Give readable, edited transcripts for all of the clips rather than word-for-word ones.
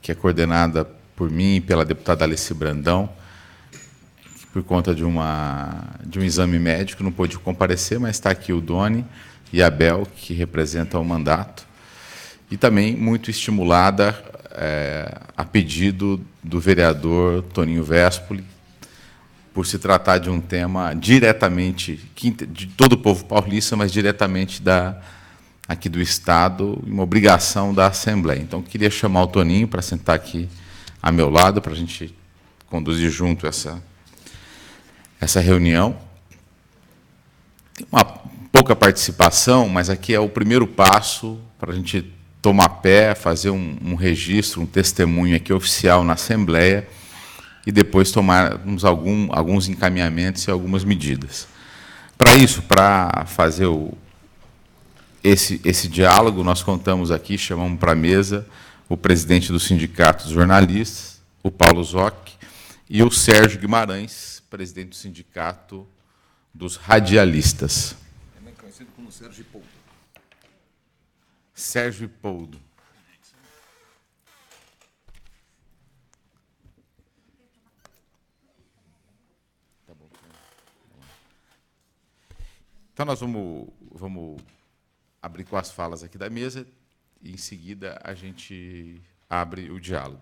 que é coordenada por mim e pela deputada Alice Brandão, que por conta de um exame médico não pôde comparecer, mas está aqui o Doni e a Bel, que representam o mandato, e também muito estimulada a pedido do vereador Toninho Vespoli, por se tratar de um tema diretamente de todo o povo paulista, mas diretamente aqui do Estado, uma obrigação da Assembleia. Então, queria chamar o Toninho para sentar aqui a meu lado, para a gente conduzir junto essa reunião. Tem uma pouca participação, mas aqui é o primeiro passo para a gente tomar pé, fazer um registro, um testemunho aqui oficial na Assembleia, e depois tomarmos alguns encaminhamentos e algumas medidas. Para isso, para fazer esse diálogo, nós contamos aqui, chamamos para a mesa o presidente do Sindicato dos Jornalistas, o Paulo Zoc, e o Sérgio Guimarães, presidente do Sindicato dos Radialistas. Também conhecido como Sérgio Ipoldo. Sérgio Ipoldo. Então, nós vamos abrir com as falas aqui da mesa e, em seguida, a gente abre o diálogo.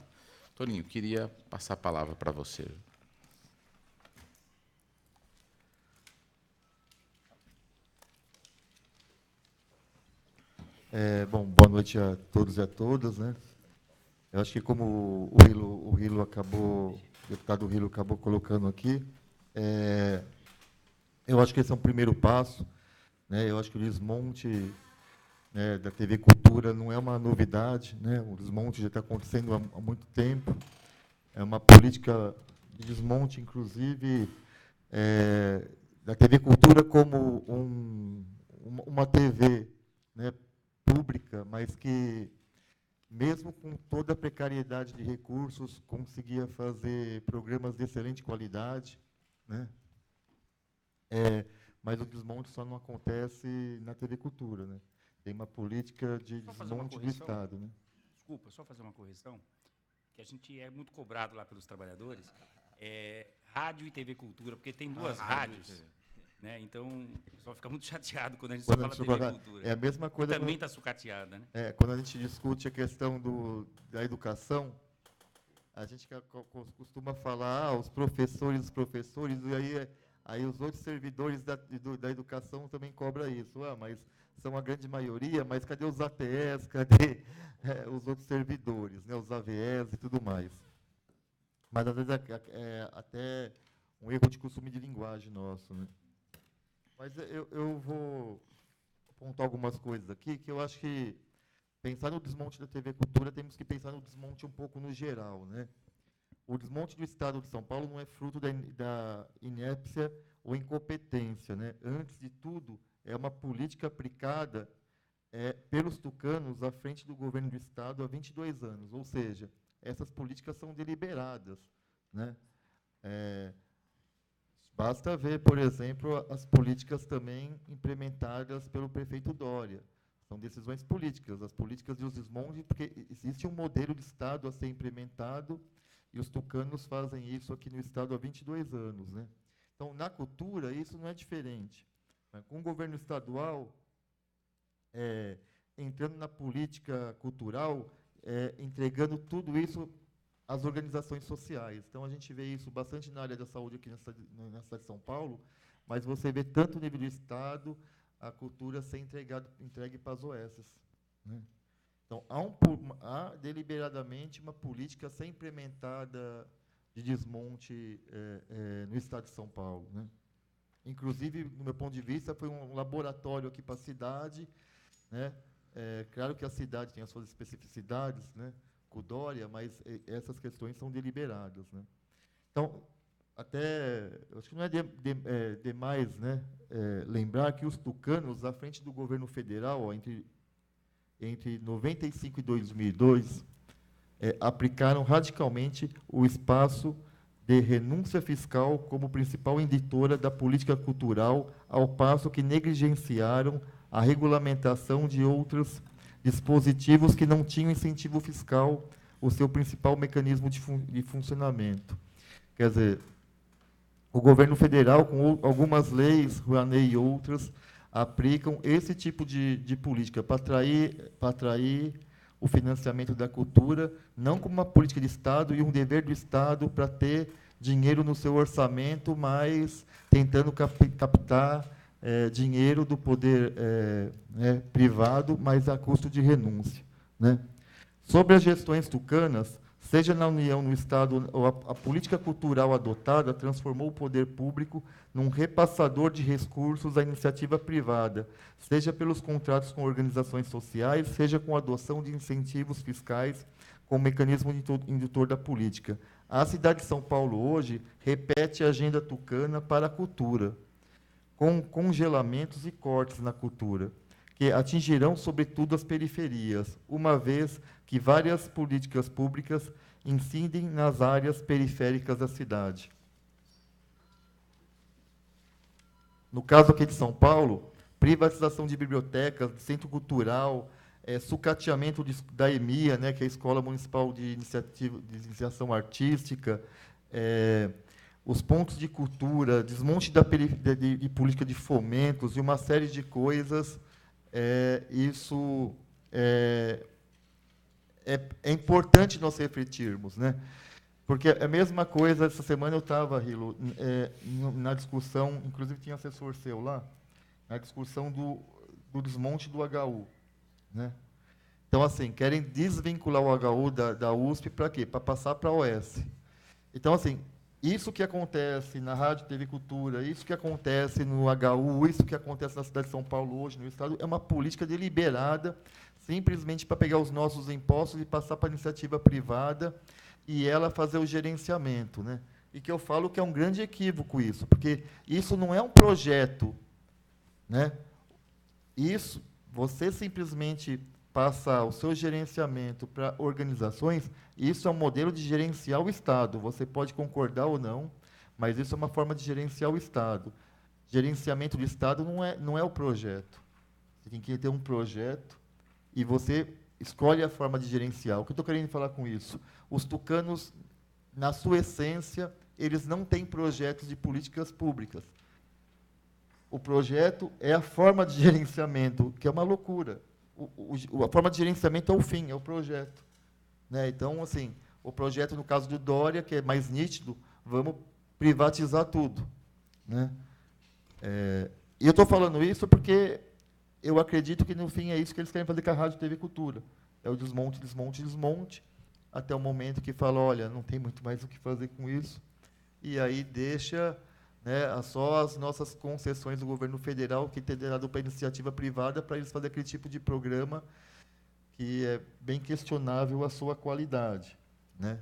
Toninho, queria passar a palavra para você. Bom, boa noite a todos e a todas, né? Eu acho que como o deputado Rilo acabou colocando aqui, eu acho que esse é um primeiro passo, né? Eu acho que o desmonte, né, da TV Cultura não é uma novidade, né? O desmonte já está acontecendo há muito tempo. É uma política de desmonte, inclusive, da TV Cultura como uma TV, né, pública, mas que, mesmo com toda a precariedade de recursos, conseguia fazer programas de excelente qualidade, né? Mas o desmonte só não acontece na TV Cultura, né? Tem uma política de desmonte do Estado, né? Desculpa, só fazer uma correção, que a gente é muito cobrado lá pelos trabalhadores, rádio e TV Cultura, porque tem duas rádios, né? Então, o pessoal fica muito chateado quando a gente só fala TV Cultura. É a mesma coisa. E também está sucateada, né? Quando a gente discute a questão da educação, a gente costuma falar, os professores, e aí os outros servidores da educação também cobram isso. Mas são a grande maioria, mas cadê os ATS, cadê os outros servidores, né, os AVS e tudo mais? Mas, às vezes, é até um erro de costume de linguagem nosso, né? Mas eu vou apontar algumas coisas aqui, que eu acho que, pensar no desmonte da TV Cultura, temos que pensar no desmonte um pouco no geral, né? O desmonte do Estado de São Paulo não é fruto da inépcia ou incompetência, né? Antes de tudo, é uma política aplicada pelos tucanos à frente do governo do Estado há 22 anos. Ou seja, essas políticas são deliberadas, né? Basta ver, por exemplo, as políticas também implementadas pelo prefeito Dória. São decisões políticas, as políticas de desmonte, porque existe um modelo de Estado a ser implementado e os tucanos fazem isso aqui no Estado há 22 anos, né? Então, na cultura, isso não é diferente. Com o governo estadual entrando na política cultural, entregando tudo isso às organizações sociais. Então, a gente vê isso bastante na área da saúde aqui na cidade de São Paulo, mas você vê tanto no nível do Estado, a cultura ser entregue para as OS, né? Então, há deliberadamente uma política a ser implementada de desmonte no Estado de São Paulo, né? Inclusive, no meu ponto de vista, foi um laboratório aqui para a cidade, né? Claro que a cidade tem as suas especificidades, né, com o Dória, mas essas questões são deliberadas, né? Então, eu acho que não é demais, né, lembrar que os tucanos, à frente do governo federal, ó, entre 95 e 2002, aplicaram radicalmente o espaço de renúncia fiscal como principal inditora da política cultural, ao passo que negligenciaram a regulamentação de outros dispositivos que não tinham incentivo fiscal o seu principal mecanismo de funcionamento. Quer dizer, o governo federal, com algumas leis, Rouanet e outras, aplicam esse tipo de política para atrair o financiamento da cultura, não como uma política de Estado e um dever do Estado para ter dinheiro no seu orçamento, mas tentando captar dinheiro do poder privado, mas a custo de renúncia. Né? Sobre as gestões tucanas, seja na União, no Estado, a política cultural adotada transformou o poder público num repassador de recursos à iniciativa privada, seja pelos contratos com organizações sociais, seja com a adoção de incentivos fiscais como mecanismo indutor da política. A cidade de São Paulo, hoje, repete a agenda tucana para a cultura, com congelamentos e cortes na cultura, que atingirão, sobretudo, as periferias, uma vez que várias políticas públicas incidem nas áreas periféricas da cidade. No caso aqui de São Paulo, privatização de bibliotecas, de centro cultural, sucateamento da EMIA, né, que é a Escola Municipal de Iniciação Artística, os pontos de cultura, desmonte de política de fomentos e uma série de coisas, isso é importante nós refletirmos, né? Porque é a mesma coisa, essa semana eu estava, Rilo, na discussão, inclusive tinha assessor seu lá, na discussão do desmonte do HU. Né? Então, assim, querem desvincular o HU da USP para quê? Para passar para a OS. Então, assim, isso que acontece na Rádio TV Cultura, isso que acontece no HU, isso que acontece na cidade de São Paulo hoje, no Estado, é uma política deliberada, simplesmente para pegar os nossos impostos e passar para a iniciativa privada e ela fazer o gerenciamento. Né? E que eu falo que é um grande equívoco isso, porque isso não é um projeto. Né? Isso, você simplesmente passar o seu gerenciamento para organizações, isso é um modelo de gerenciar o Estado. Você pode concordar ou não, mas isso é uma forma de gerenciar o Estado. Gerenciamento do Estado não é o projeto. Você tem que ter um projeto e você escolhe a forma de gerenciar. O que eu estou querendo falar com isso? Os tucanos, na sua essência, eles não têm projetos de políticas públicas. O projeto é a forma de gerenciamento, que é uma loucura. A forma de gerenciamento é o fim, é o projeto. Né? Então, assim, o projeto, no caso do Dória, que é mais nítido, vamos privatizar tudo. Né? E eu estou falando isso porque eu acredito que, no fim, é isso que eles querem fazer com a Rádio TV Cultura. É o desmonte, desmonte, desmonte, até o momento que fala, olha, não tem muito mais o que fazer com isso, e aí deixa, né, só as nossas concessões do governo federal, que tem dado para a iniciativa privada, para eles fazerem aquele tipo de programa que é bem questionável a sua qualidade. Né?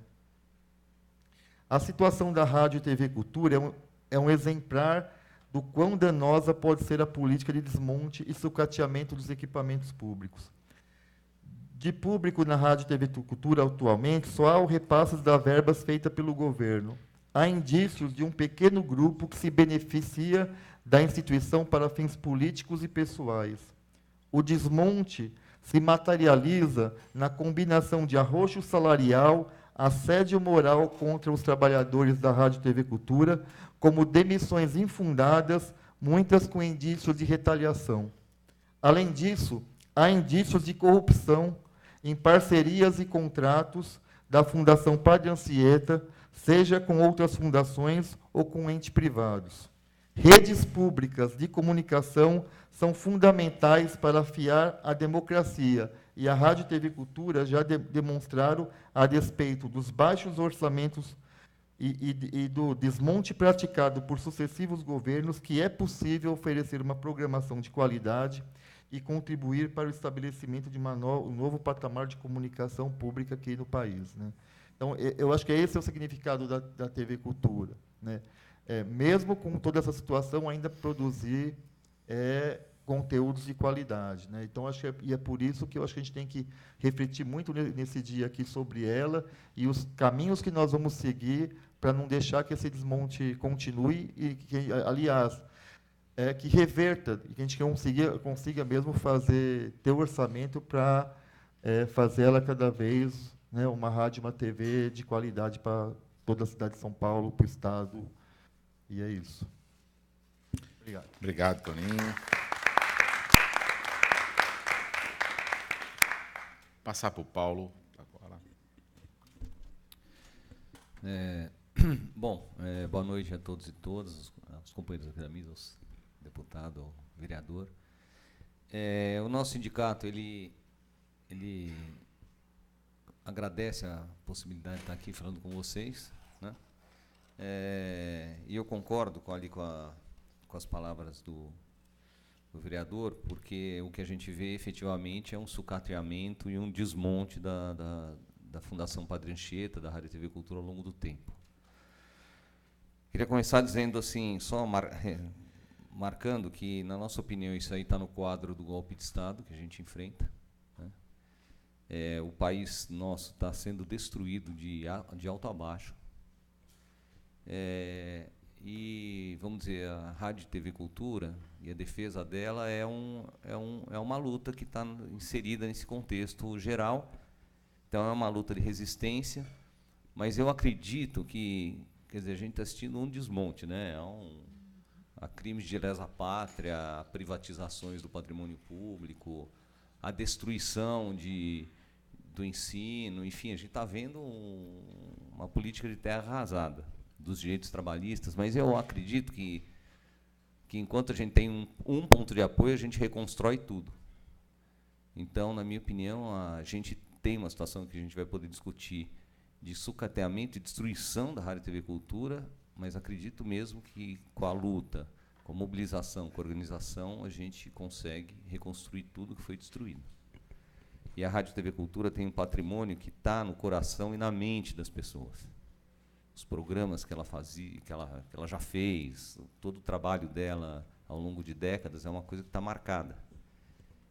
A situação da Rádio TV Cultura é um exemplar do quão danosa pode ser a política de desmonte e sucateamento dos equipamentos públicos. De público na Rádio TV Cultura atualmente, só há o repasse das verbas feitas pelo governo. Há indícios de um pequeno grupo que se beneficia da instituição para fins políticos e pessoais. O desmonte se materializa na combinação de arroxo salarial, assédio moral contra os trabalhadores da Rádio TV Cultura, como demissões infundadas, muitas com indícios de retaliação. Além disso, há indícios de corrupção em parcerias e contratos da Fundação Padre Anchieta, seja com outras fundações ou com entes privados. Redes públicas de comunicação são fundamentais para afiar a democracia, e a Rádio TV Cultura já demonstraram, a despeito dos baixos orçamentos e do desmonte praticado por sucessivos governos, que é possível oferecer uma programação de qualidade e contribuir para o estabelecimento de um novo patamar de comunicação pública aqui no país. Né? Então, eu acho que esse é o significado da TV Cultura. Né? Mesmo com toda essa situação, ainda produzir conteúdos de qualidade. Né? Então, acho que é por isso que eu acho que a gente tem que refletir muito nesse dia aqui sobre ela e os caminhos que nós vamos seguir para não deixar que esse desmonte continue e que, aliás, que reverta, que a gente consiga mesmo ter orçamento para fazer ela cada vez né, uma rádio, uma TV de qualidade para toda a cidade de São Paulo, para o Estado. E é isso. Obrigado. Obrigado, Toninho. Passar para o Paulo agora. Bom, boa noite a todos e todas, os companheiros aqui da mesa, os deputados, o vereador. O nosso sindicato, ele agradece a possibilidade de estar aqui falando com vocês, né? E eu concordo com as palavras do vereador, porque o que a gente vê efetivamente é um sucateamento e um desmonte da Fundação Padre Anchieta, da Rádio TV Cultura, ao longo do tempo. Queria começar dizendo assim, só marcando que, na nossa opinião, isso aí está no quadro do golpe de Estado que a gente enfrenta, né? O país nosso está sendo destruído de alto a baixo. E, vamos dizer, a Rádio TV Cultura e a defesa dela é uma luta que está inserida nesse contexto geral. Então, é uma luta de resistência, mas eu acredito que, quer dizer, a gente está assistindo um desmonte, né? A crimes de lesa pátria, a privatizações do patrimônio público, a destruição do ensino, enfim, a gente está vendo uma política de terra arrasada dos direitos trabalhistas, mas eu acredito que enquanto a gente tem um ponto de apoio, a gente reconstrói tudo. Então, na minha opinião, a gente tem uma situação que a gente vai poder discutir de sucateamento e destruição da Rádio TV Cultura, mas acredito mesmo que com a luta, com a mobilização, com a organização, a gente consegue reconstruir tudo que foi destruído. E a Rádio TV Cultura tem um patrimônio que está no coração e na mente das pessoas. Os programas que ela fazia, que ela já fez, todo o trabalho dela ao longo de décadas é uma coisa que está marcada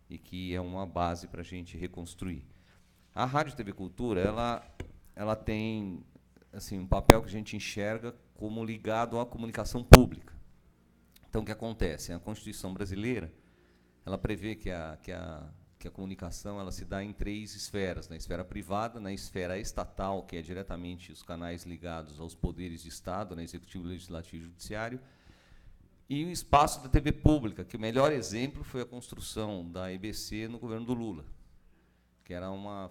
e que é uma base para a gente reconstruir. A Rádio TV Cultura, ela tem assim, um papel que a gente enxerga como ligado à comunicação pública. Então, o que acontece? A Constituição brasileira, ela prevê que a comunicação ela se dá em 3 esferas: na esfera privada, na esfera estatal, que é diretamente os canais ligados aos poderes de Estado, né, Executivo, Legislativo e Judiciário, e o espaço da TV pública, que o melhor exemplo foi a construção da EBC no governo do Lula, que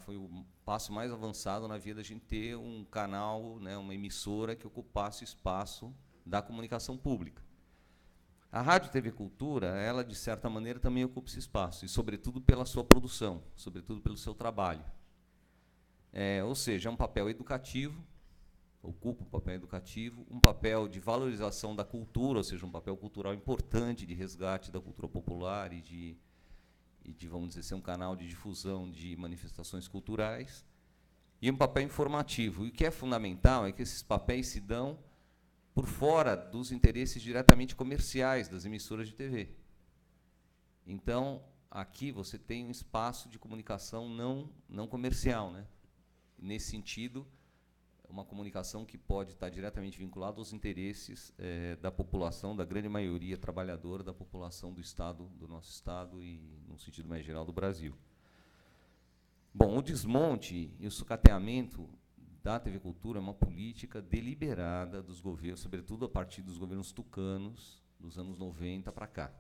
foi o passo mais avançado na via da gente ter um canal, né, uma emissora que ocupasse o espaço da comunicação pública. A Rádio TV Cultura, ela, de certa maneira, também ocupa esse espaço, e, sobretudo, pela sua produção, sobretudo pelo seu trabalho. Ou seja, é um papel educativo, ocupa um papel educativo, um papel de valorização da cultura, ou seja, um papel cultural importante de resgate da cultura popular e de, vamos dizer, ser um canal de difusão de manifestações culturais, e um papel informativo. E o que é fundamental é que esses papéis se dão por fora dos interesses diretamente comerciais das emissoras de TV. Então, aqui você tem um espaço de comunicação não comercial, né? Nesse sentido, uma comunicação que pode estar diretamente vinculada aos interesses da população, da grande maioria trabalhadora da população do Estado, do nosso Estado e, no sentido mais geral, do Brasil. Bom, o desmonte e o sucateamento da TV Cultura é uma política deliberada dos governos, sobretudo a partir dos governos tucanos, dos anos 90 para cá.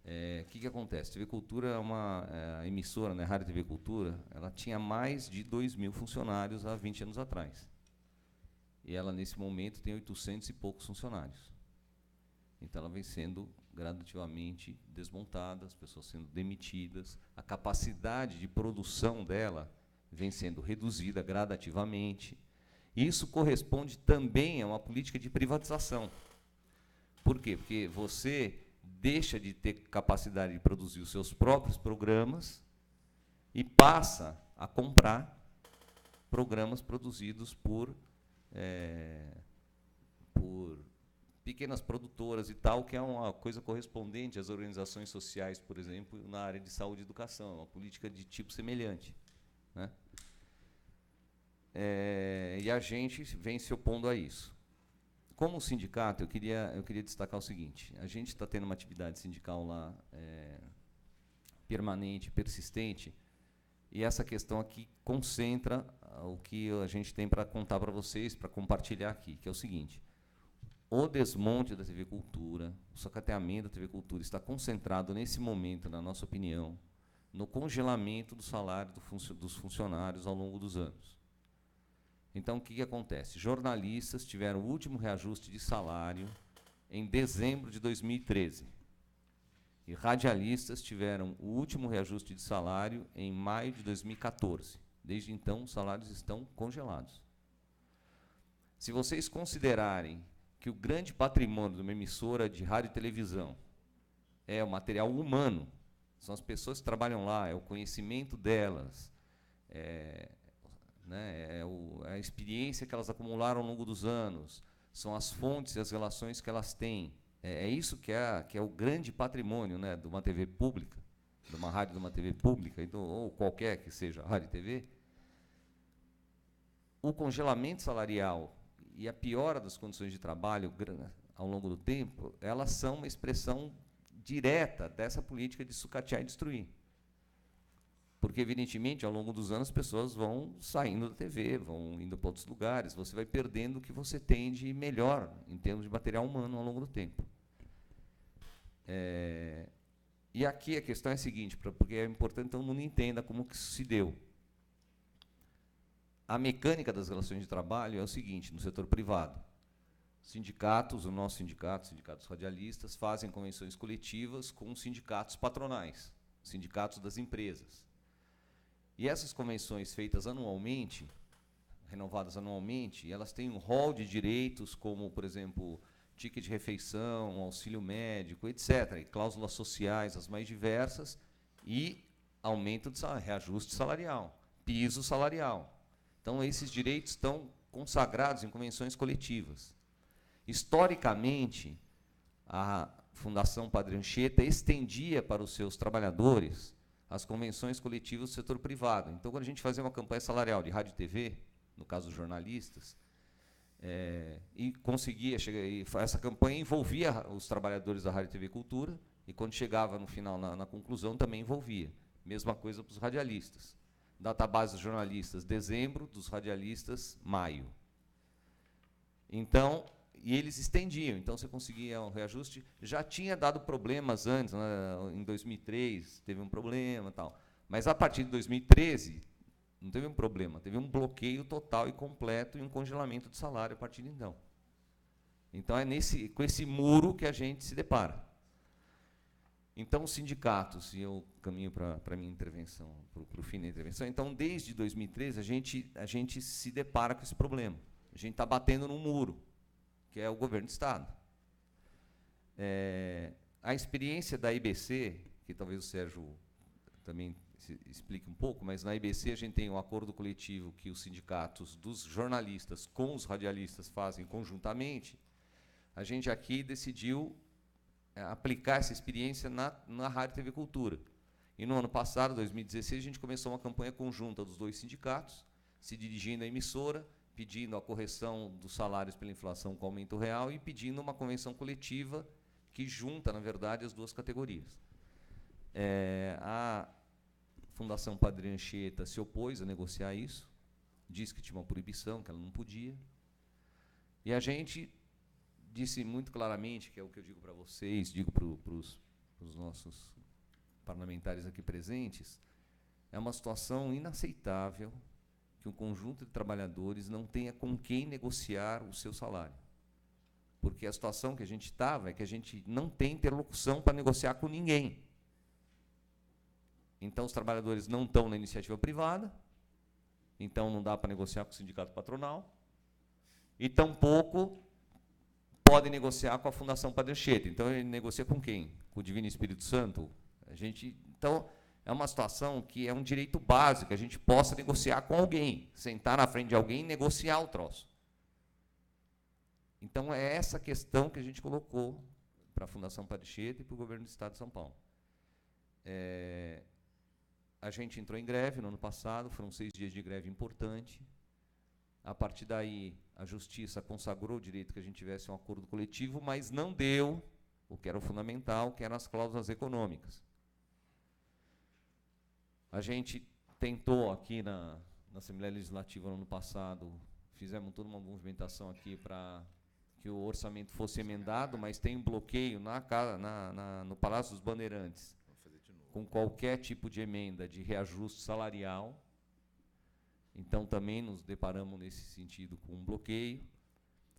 O que acontece? A TV Cultura é uma emissora, né, Rádio TV Cultura, ela tinha mais de 2.000 funcionários há 20 anos atrás. E ela, nesse momento, tem 800 e poucos funcionários. Então, ela vem sendo gradativamente desmontada, as pessoas sendo demitidas, a capacidade de produção dela vem sendo reduzida gradativamente. Isso corresponde também a uma política de privatização. Por quê? Porque você deixa de ter capacidade de produzir os seus próprios programas e passa a comprar programas produzidos por pequenas produtoras e tal, que é uma coisa correspondente às organizações sociais, por exemplo, na área de saúde e educação, uma política de tipo semelhante, né? E a gente vem se opondo a isso. Como sindicato, eu queria destacar o seguinte: a gente está tendo uma atividade sindical lá permanente, persistente, E essa questão aqui concentra o que a gente tem para contar para vocês, para compartilhar aqui, que é o seguinte: o desmonte da TV Cultura, o socateamento da TV Cultura está concentrado, nesse momento, na nossa opinião, no congelamento do salário dos funcionários ao longo dos anos. Então, o que acontece? Jornalistas tiveram o último reajuste de salário em dezembro de 2013. E radialistas tiveram o último reajuste de salário em maio de 2014. Desde então, os salários estão congelados. Se vocês considerarem que o grande patrimônio de uma emissora de rádio e televisão é o material humano, são as pessoas que trabalham lá, é o conhecimento delas, é a experiência que elas acumularam ao longo dos anos, são as fontes e as relações que elas têm. É isso que é o grande patrimônio, né, de uma TV pública, de uma rádio, de uma TV pública, ou qualquer que seja a rádio e TV. O congelamento salarial e a piora das condições de trabalho ao longo do tempo, elas são uma expressão direta dessa política de sucatear e destruir. Porque, evidentemente, ao longo dos anos, as pessoas vão saindo da TV, vão indo para outros lugares, você vai perdendo o que você tem de melhor em termos de material humano ao longo do tempo. E aqui a questão é a seguinte, porque é importante que todo mundo entenda como que isso se deu. A mecânica das relações de trabalho é o seguinte, no setor privado. Sindicatos, o nosso sindicato, os sindicatos radialistas, fazem convenções coletivas com sindicatos patronais, sindicatos das empresas. E essas convenções feitas anualmente, renovadas anualmente, elas têm um rol de direitos, como, por exemplo, ticket de refeição, auxílio médico, etc., e cláusulas sociais, as mais diversas, e aumento de salário, reajuste salarial, piso salarial. Então, esses direitos estão consagrados em convenções coletivas. Historicamente, a Fundação Padre Anchieta estendia para os seus trabalhadores as convenções coletivas do setor privado. Então, quando a gente fazia uma campanha salarial de rádio e TV, no caso dos jornalistas, e conseguia chegar, essa campanha envolvia os trabalhadores da Rádio e TV Cultura, e quando chegava no final, na conclusão, também envolvia. Mesma coisa para os radialistas. Database dos jornalistas, dezembro, dos radialistas, maio. Então, e eles estendiam, então você conseguia um reajuste. Já tinha dado problemas antes, né? Em 2003 teve um problema, tal. Mas a partir de 2013 não teve um problema, teve um bloqueio total e completo e um congelamento de salário a partir de então. Então é com esse muro que a gente se depara. Então os sindicatos, e eu caminho para a minha intervenção, para o fim da intervenção, então desde 2013 a gente se depara com esse problema. A gente está batendo num muro, que é o governo do Estado. A experiência da IBC, que talvez o Sérgio também explique um pouco, mas na IBC a gente tem um acordo coletivo que os sindicatos dos jornalistas com os radialistas fazem conjuntamente. A gente aqui decidiu aplicar essa experiência na Rádio e TV Cultura. E no ano passado, 2016, a gente começou uma campanha conjunta dos dois sindicatos, se dirigindo à emissora, pedindo a correção dos salários pela inflação com aumento real e pedindo uma convenção coletiva que junta, na verdade, as duas categorias. A Fundação Padre Anchieta se opôs a negociar isso, disse que tinha uma proibição, que ela não podia. E a gente disse muito claramente, que é o que eu digo para vocês, digo para os nossos parlamentares aqui presentes, é uma situação inaceitável que um conjunto de trabalhadores não tenha com quem negociar o seu salário. Porque a situação que a gente estava é que a gente não tem interlocução para negociar com ninguém. Então, os trabalhadores não estão na iniciativa privada, então não dá para negociar com o sindicato patronal, e tampouco podem negociar com a Fundação Padre Anchieta. Então, ele negocia com quem? Com o Divino Espírito Santo? Então, é uma situação que é um direito básico, que a gente possa negociar com alguém, sentar na frente de alguém e negociar o troço. Então, é essa questão que a gente colocou para a Fundação Padre Anchieta e para o Governo do Estado de São Paulo. A gente entrou em greve no ano passado, foram 6 dias de greve importante. A partir daí, a Justiça consagrou o direito que a gente tivesse um acordo coletivo, mas não deu o que era o fundamental, que eram as cláusulas econômicas. A gente tentou aqui na Assembleia Legislativa no ano passado, fizemos toda uma movimentação aqui para que o orçamento fosse emendado, mas tem um bloqueio no Palácio dos Bandeirantes, com qualquer tipo de emenda de reajuste salarial. Então, também nos deparamos nesse sentido com um bloqueio.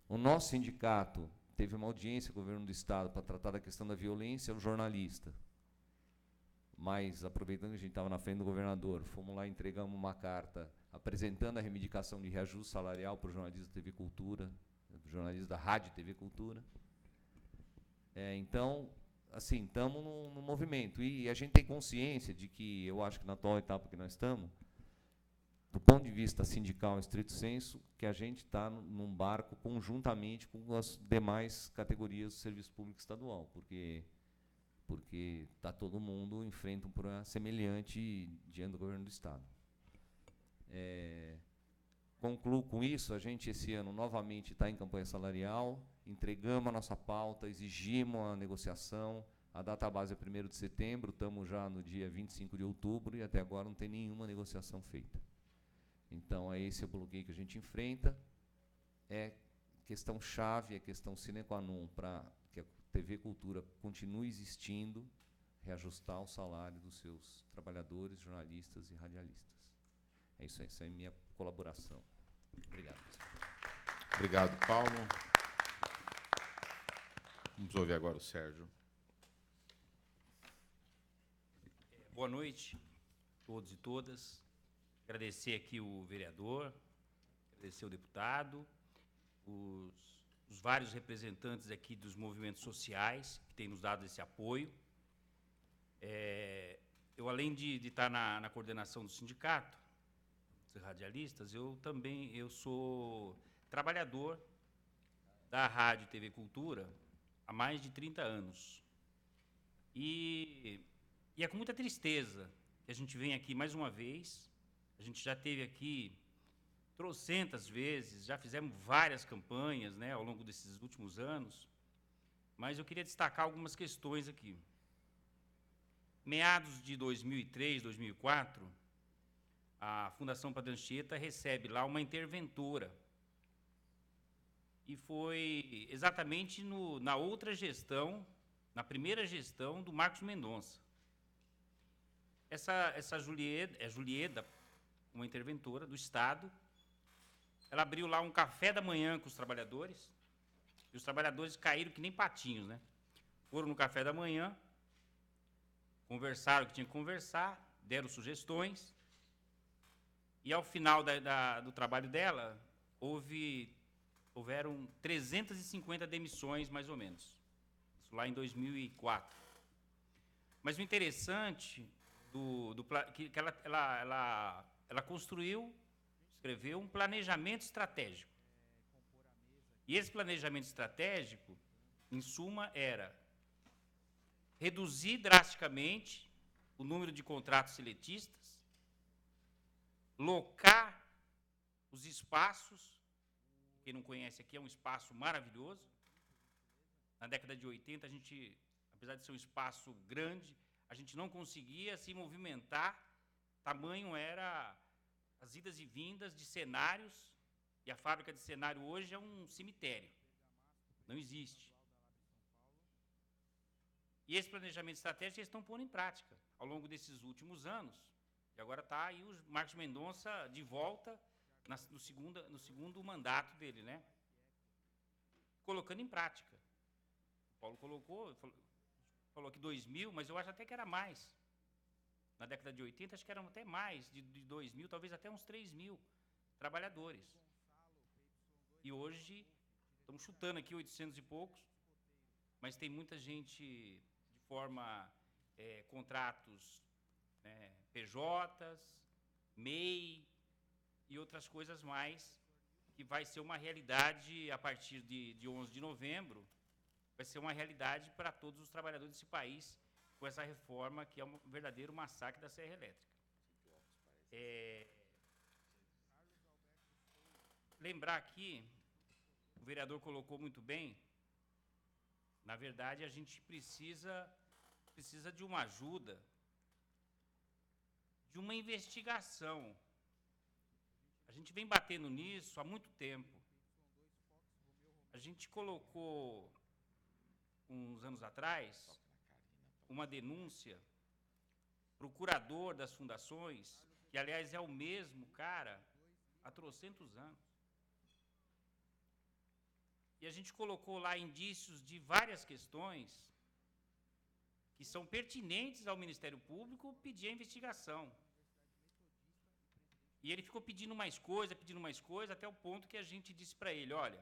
O nosso sindicato teve uma audiência com o governo do Estado para tratar da questão da violência ao jornalista. Mas, aproveitando que a gente estava na frente do governador, fomos lá e entregamos uma carta apresentando a reivindicação de reajuste salarial para o jornalista da TV Cultura, jornalista da Rádio TV Cultura. Então, assim, estamos no movimento. E a gente tem consciência de que, eu acho que na atual etapa que nós estamos, do ponto de vista sindical, em estrito senso, que a gente está num barco conjuntamente com as demais categorias do serviço público estadual, porque todo mundo enfrenta um problema semelhante diante do governo do Estado. Concluo com isso, a gente esse ano novamente está em campanha salarial, entregamos a nossa pauta, exigimos a negociação, a data base é 1º de setembro, estamos já no dia 25 de outubro e até agora não tem nenhuma negociação feita. Então, esse é o bloqueio que a gente enfrenta, é questão chave, é questão sine qua non para que a TV Cultura continue existindo, reajustar o salário dos seus trabalhadores, jornalistas e radialistas. É isso aí, essa é a minha colaboração. Obrigado. Obrigado, Paulo. Vamos ouvir agora o Sérgio. Boa noite a todos e todas. Agradecer aqui o vereador, agradecer o deputado, os vários representantes aqui dos movimentos sociais que têm nos dado esse apoio. Eu, além de estar na coordenação do sindicato, dos radialistas, eu sou trabalhador da Rádio TV Cultura há mais de 30 anos. E é com muita tristeza que a gente vem aqui mais uma vez. A gente já esteve aqui trocentas vezes, já fizemos várias campanhas, né, ao longo desses últimos anos, mas eu queria destacar algumas questões aqui. Meados de 2003, 2004, a Fundação Padre Anchieta recebe lá uma interventora. E foi exatamente na outra gestão, na primeira gestão do Marcos Mendonça. Essa Julieda, uma interventora do Estado, ela abriu lá um café da manhã com os trabalhadores, e os trabalhadores caíram que nem patinhos, né? Foram no café da manhã, conversaram o que tinha que conversar, deram sugestões, e ao final do trabalho dela, houveram 350 demissões, mais ou menos. Isso lá em 2004. Mas o interessante que ela construiu, escreveu um planejamento estratégico. E esse planejamento estratégico, em suma, era reduzir drasticamente o número de contratos seletistas, locar os espaços. Quem não conhece aqui, é um espaço maravilhoso. Na década de 80, a gente, apesar de ser um espaço grande, a gente não conseguia se movimentar, tamanho era as idas e vindas de cenários, e a fábrica de cenário hoje é um cemitério, não existe. E esse planejamento estratégico eles estão pondo em prática ao longo desses últimos anos, e agora está aí o Marcos Mendonça de volta no segundo mandato dele, né? Colocando em prática. O Paulo falou que 2.000, mas eu acho até que era mais. Na década de 80, acho que eram até mais, de 2.000, talvez até uns 3.000 trabalhadores. E hoje, estamos chutando aqui 800 e poucos, mas tem muita gente de forma, contratos, né, PJs, MEI e outras coisas mais, que vai ser uma realidade a partir de 11 de novembro, vai ser uma realidade para todos os trabalhadores desse país, com essa reforma que é um verdadeiro massacre da Serra Elétrica. Lembrar aqui, o vereador colocou muito bem, na verdade, a gente precisa de uma ajuda de uma investigação. A gente vem batendo nisso há muito tempo. A gente colocou, uns anos atrás, uma denúncia para o curador das fundações, que, aliás, é o mesmo cara há trocentos anos. E a gente colocou lá indícios de várias questões que são pertinentes ao Ministério Público pedir a investigação. E ele ficou pedindo mais coisa, até o ponto que a gente disse para ele, olha,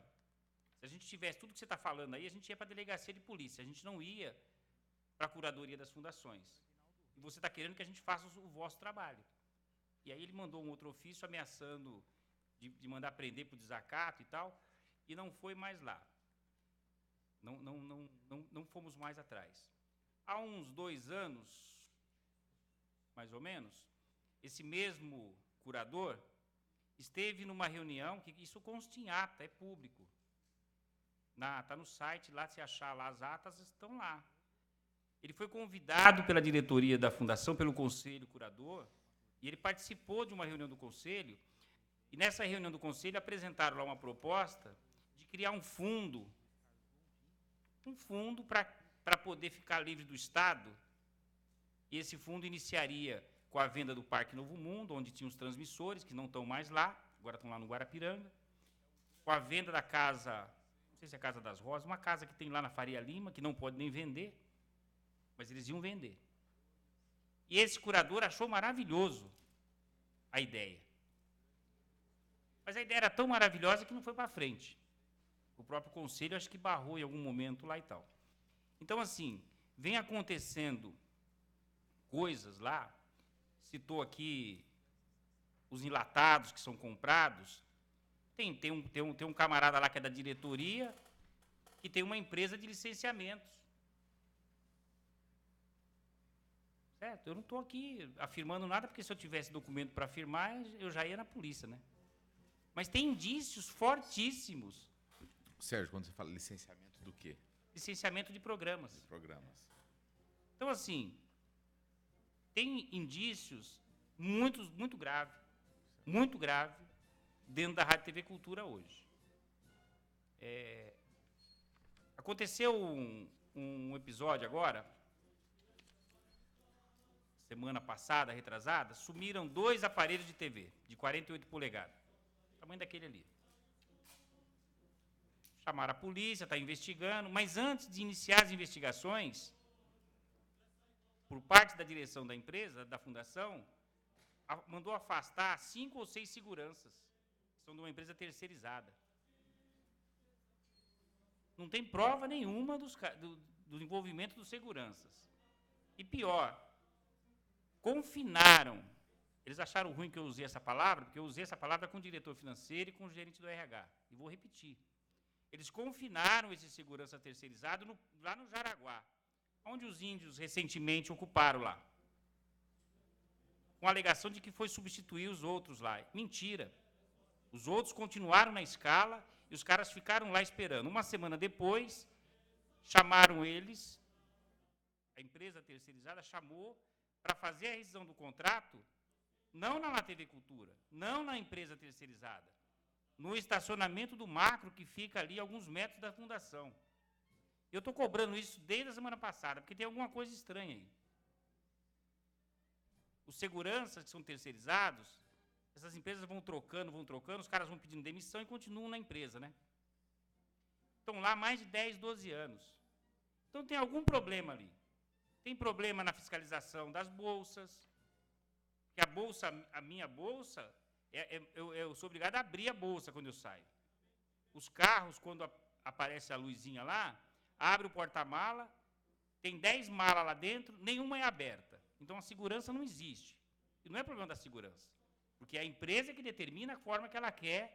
se a gente tivesse tudo que você está falando aí, a gente ia para a delegacia de polícia, a gente não ia para a curadoria das fundações. E você está querendo que a gente faça o vosso trabalho. E aí ele mandou um outro ofício ameaçando de mandar prender por desacato e tal, e não foi mais lá. Não fomos mais atrás. Há uns 2 anos, mais ou menos, esse mesmo curador esteve numa reunião, que isso consta em ata, é público. Está no site, lá se achar lá as atas, estão lá. Ele foi convidado pela diretoria da fundação, pelo conselho curador, e ele participou de uma reunião do conselho, e nessa reunião do conselho apresentaram lá uma proposta de criar um fundo para poder ficar livre do Estado, e esse fundo iniciaria com a venda do Parque Novo Mundo, onde tinha os transmissores, que não estão mais lá, agora estão lá no Guarapiranga, com a venda da casa, não sei se é a Casa das Rosas, uma casa que tem lá na Faria Lima, que não pode nem vender, mas eles iam vender. E esse curador achou maravilhoso a ideia. Mas a ideia era tão maravilhosa que não foi para frente. O próprio conselho acho que barrou em algum momento lá e tal. Então, assim, vem acontecendo coisas lá, citou aqui os enlatados que são comprados, tem um camarada lá que é da diretoria, que tem uma empresa de licenciamentos. Certo? Eu não estou aqui afirmando nada, porque se eu tivesse documento para afirmar, eu já ia na polícia, né? Mas tem indícios fortíssimos. Sérgio, quando você fala licenciamento do quê? Licenciamento de programas. De programas. Então, assim, tem indícios muito grave dentro da Rádio TV Cultura hoje. Aconteceu um episódio agora, semana passada, retrasada, sumiram 2 aparelhos de TV, de 48 polegadas, tamanho daquele ali. Chamaram a polícia, está investigando, mas antes de iniciar as investigações, por parte da direção da empresa, da fundação, mandou afastar 5 ou 6 seguranças, que são de uma empresa terceirizada. Não tem prova nenhuma do envolvimento dos seguranças. E pior, confinaram. Eles acharam ruim que eu usei essa palavra, porque eu usei essa palavra com o diretor financeiro e com o gerente do RH. E vou repetir. Eles confinaram esse segurança terceirizado lá no Jaraguá, onde os índios recentemente ocuparam lá, com a alegação de que foi substituir os outros lá. Mentira. Os outros continuaram na escala e os caras ficaram lá esperando. Uma semana depois, chamaram eles, a empresa terceirizada chamou para fazer a rescisão do contrato, não na TV Cultura, não na empresa terceirizada, no estacionamento do Macro, que fica ali a alguns metros da fundação. Eu estou cobrando isso desde a semana passada, porque tem alguma coisa estranha aí. Os seguranças que são terceirizados, essas empresas vão trocando, os caras vão pedindo demissão e continuam na empresa, né? Estão lá há mais de 10, 12 anos. Então tem algum problema ali. Tem problema na fiscalização das bolsas, que a minha bolsa, eu sou obrigado a abrir a bolsa quando eu saio. Os carros, quando aparece a luzinha lá, abre o porta-mala, tem 10 malas lá dentro, nenhuma é aberta. Então a segurança não existe. E não é problema da segurança, porque é a empresa que determina a forma que ela quer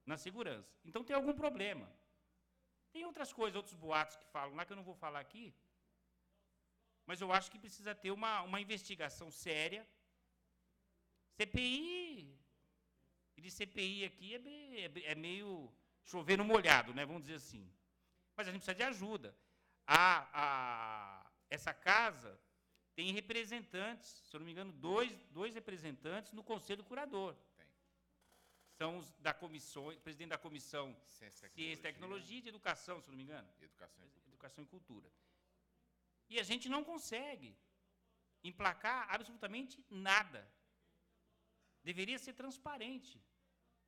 na segurança. Então tem algum problema. Tem outras coisas, outros boatos que falam lá, que eu não vou falar aqui, mas eu acho que precisa ter uma investigação séria. CPI, e de CPI aqui é meio chover no molhado, né? Vamos dizer assim. Mas a gente precisa de ajuda. Essa casa tem representantes, se eu não me engano, dois representantes no Conselho Curador. Tem. São os da comissão, presidente da Comissão Ciência, Ciência, Tecnologia e de Educação, se eu não me engano. Educação e cultura. Educação e Cultura. E a gente não consegue emplacar absolutamente nada. Deveria ser transparente,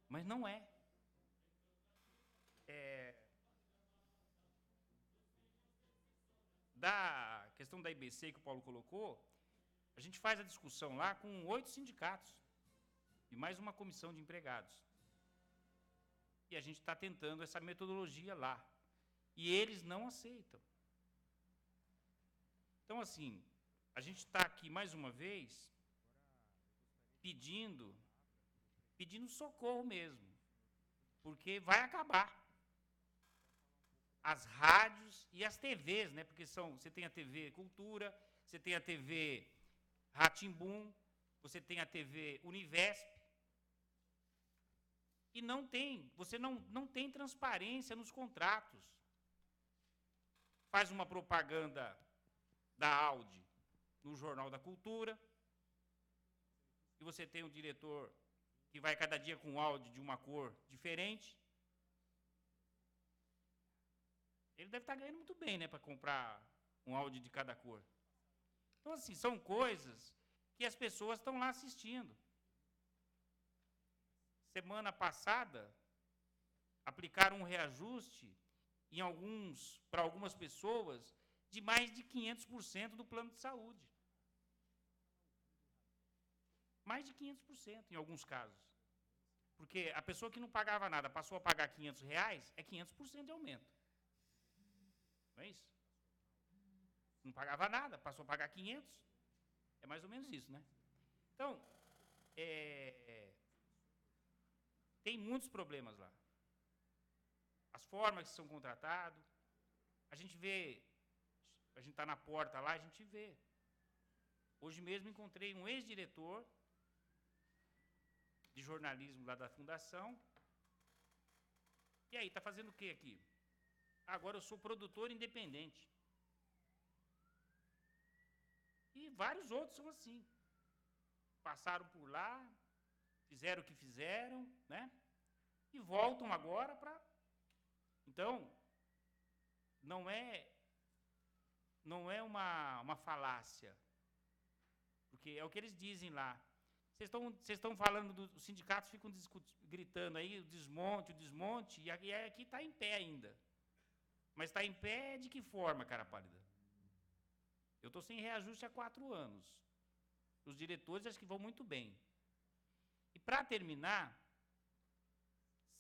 mas não é. Da questão da IBC que o Paulo colocou, a gente faz a discussão lá com 8 sindicatos e mais uma comissão de empregados. E a gente está tentando essa metodologia lá. E eles não aceitam. Então, assim, a gente está aqui mais uma vez pedindo socorro mesmo, porque vai acabar. As rádios e as TVs, né? Porque você tem a TV Cultura, você tem a TV Rá-Tim-Bum, você tem a TV Univesp, e você não tem transparência nos contratos. Faz uma propaganda da Audi no Jornal da Cultura, e você tem um diretor que vai cada dia com um Audi de uma cor diferente. Ele deve estar ganhando muito bem, né, para comprar um Audi de cada cor. Então, assim, são coisas que as pessoas estão lá assistindo. Semana passada, aplicaram um reajuste para algumas pessoas de mais de 500% do plano de saúde. Mais de 500% em alguns casos. Porque a pessoa que não pagava nada passou a pagar R$500, é 500% de aumento. Não é isso? Não pagava nada, passou a pagar 500. É mais ou menos isso, né? Então, tem muitos problemas lá. As formas que são contratados, a gente está na porta lá, a gente vê. Hoje mesmo encontrei um ex-diretor de jornalismo lá da Fundação. E aí, está fazendo o quê aqui? Agora eu sou produtor independente. E vários outros são assim. Passaram por lá, fizeram o que fizeram, né? E voltam agora para... Então, não é uma falácia. Porque é o que eles dizem lá. Vocês estão falando, os sindicatos ficam gritando aí, o desmonte, e aqui está em pé ainda. Mas está em pé de que forma, cara pálida? Eu estou sem reajuste há 4 anos. Os diretores acho que vão muito bem. E, para terminar,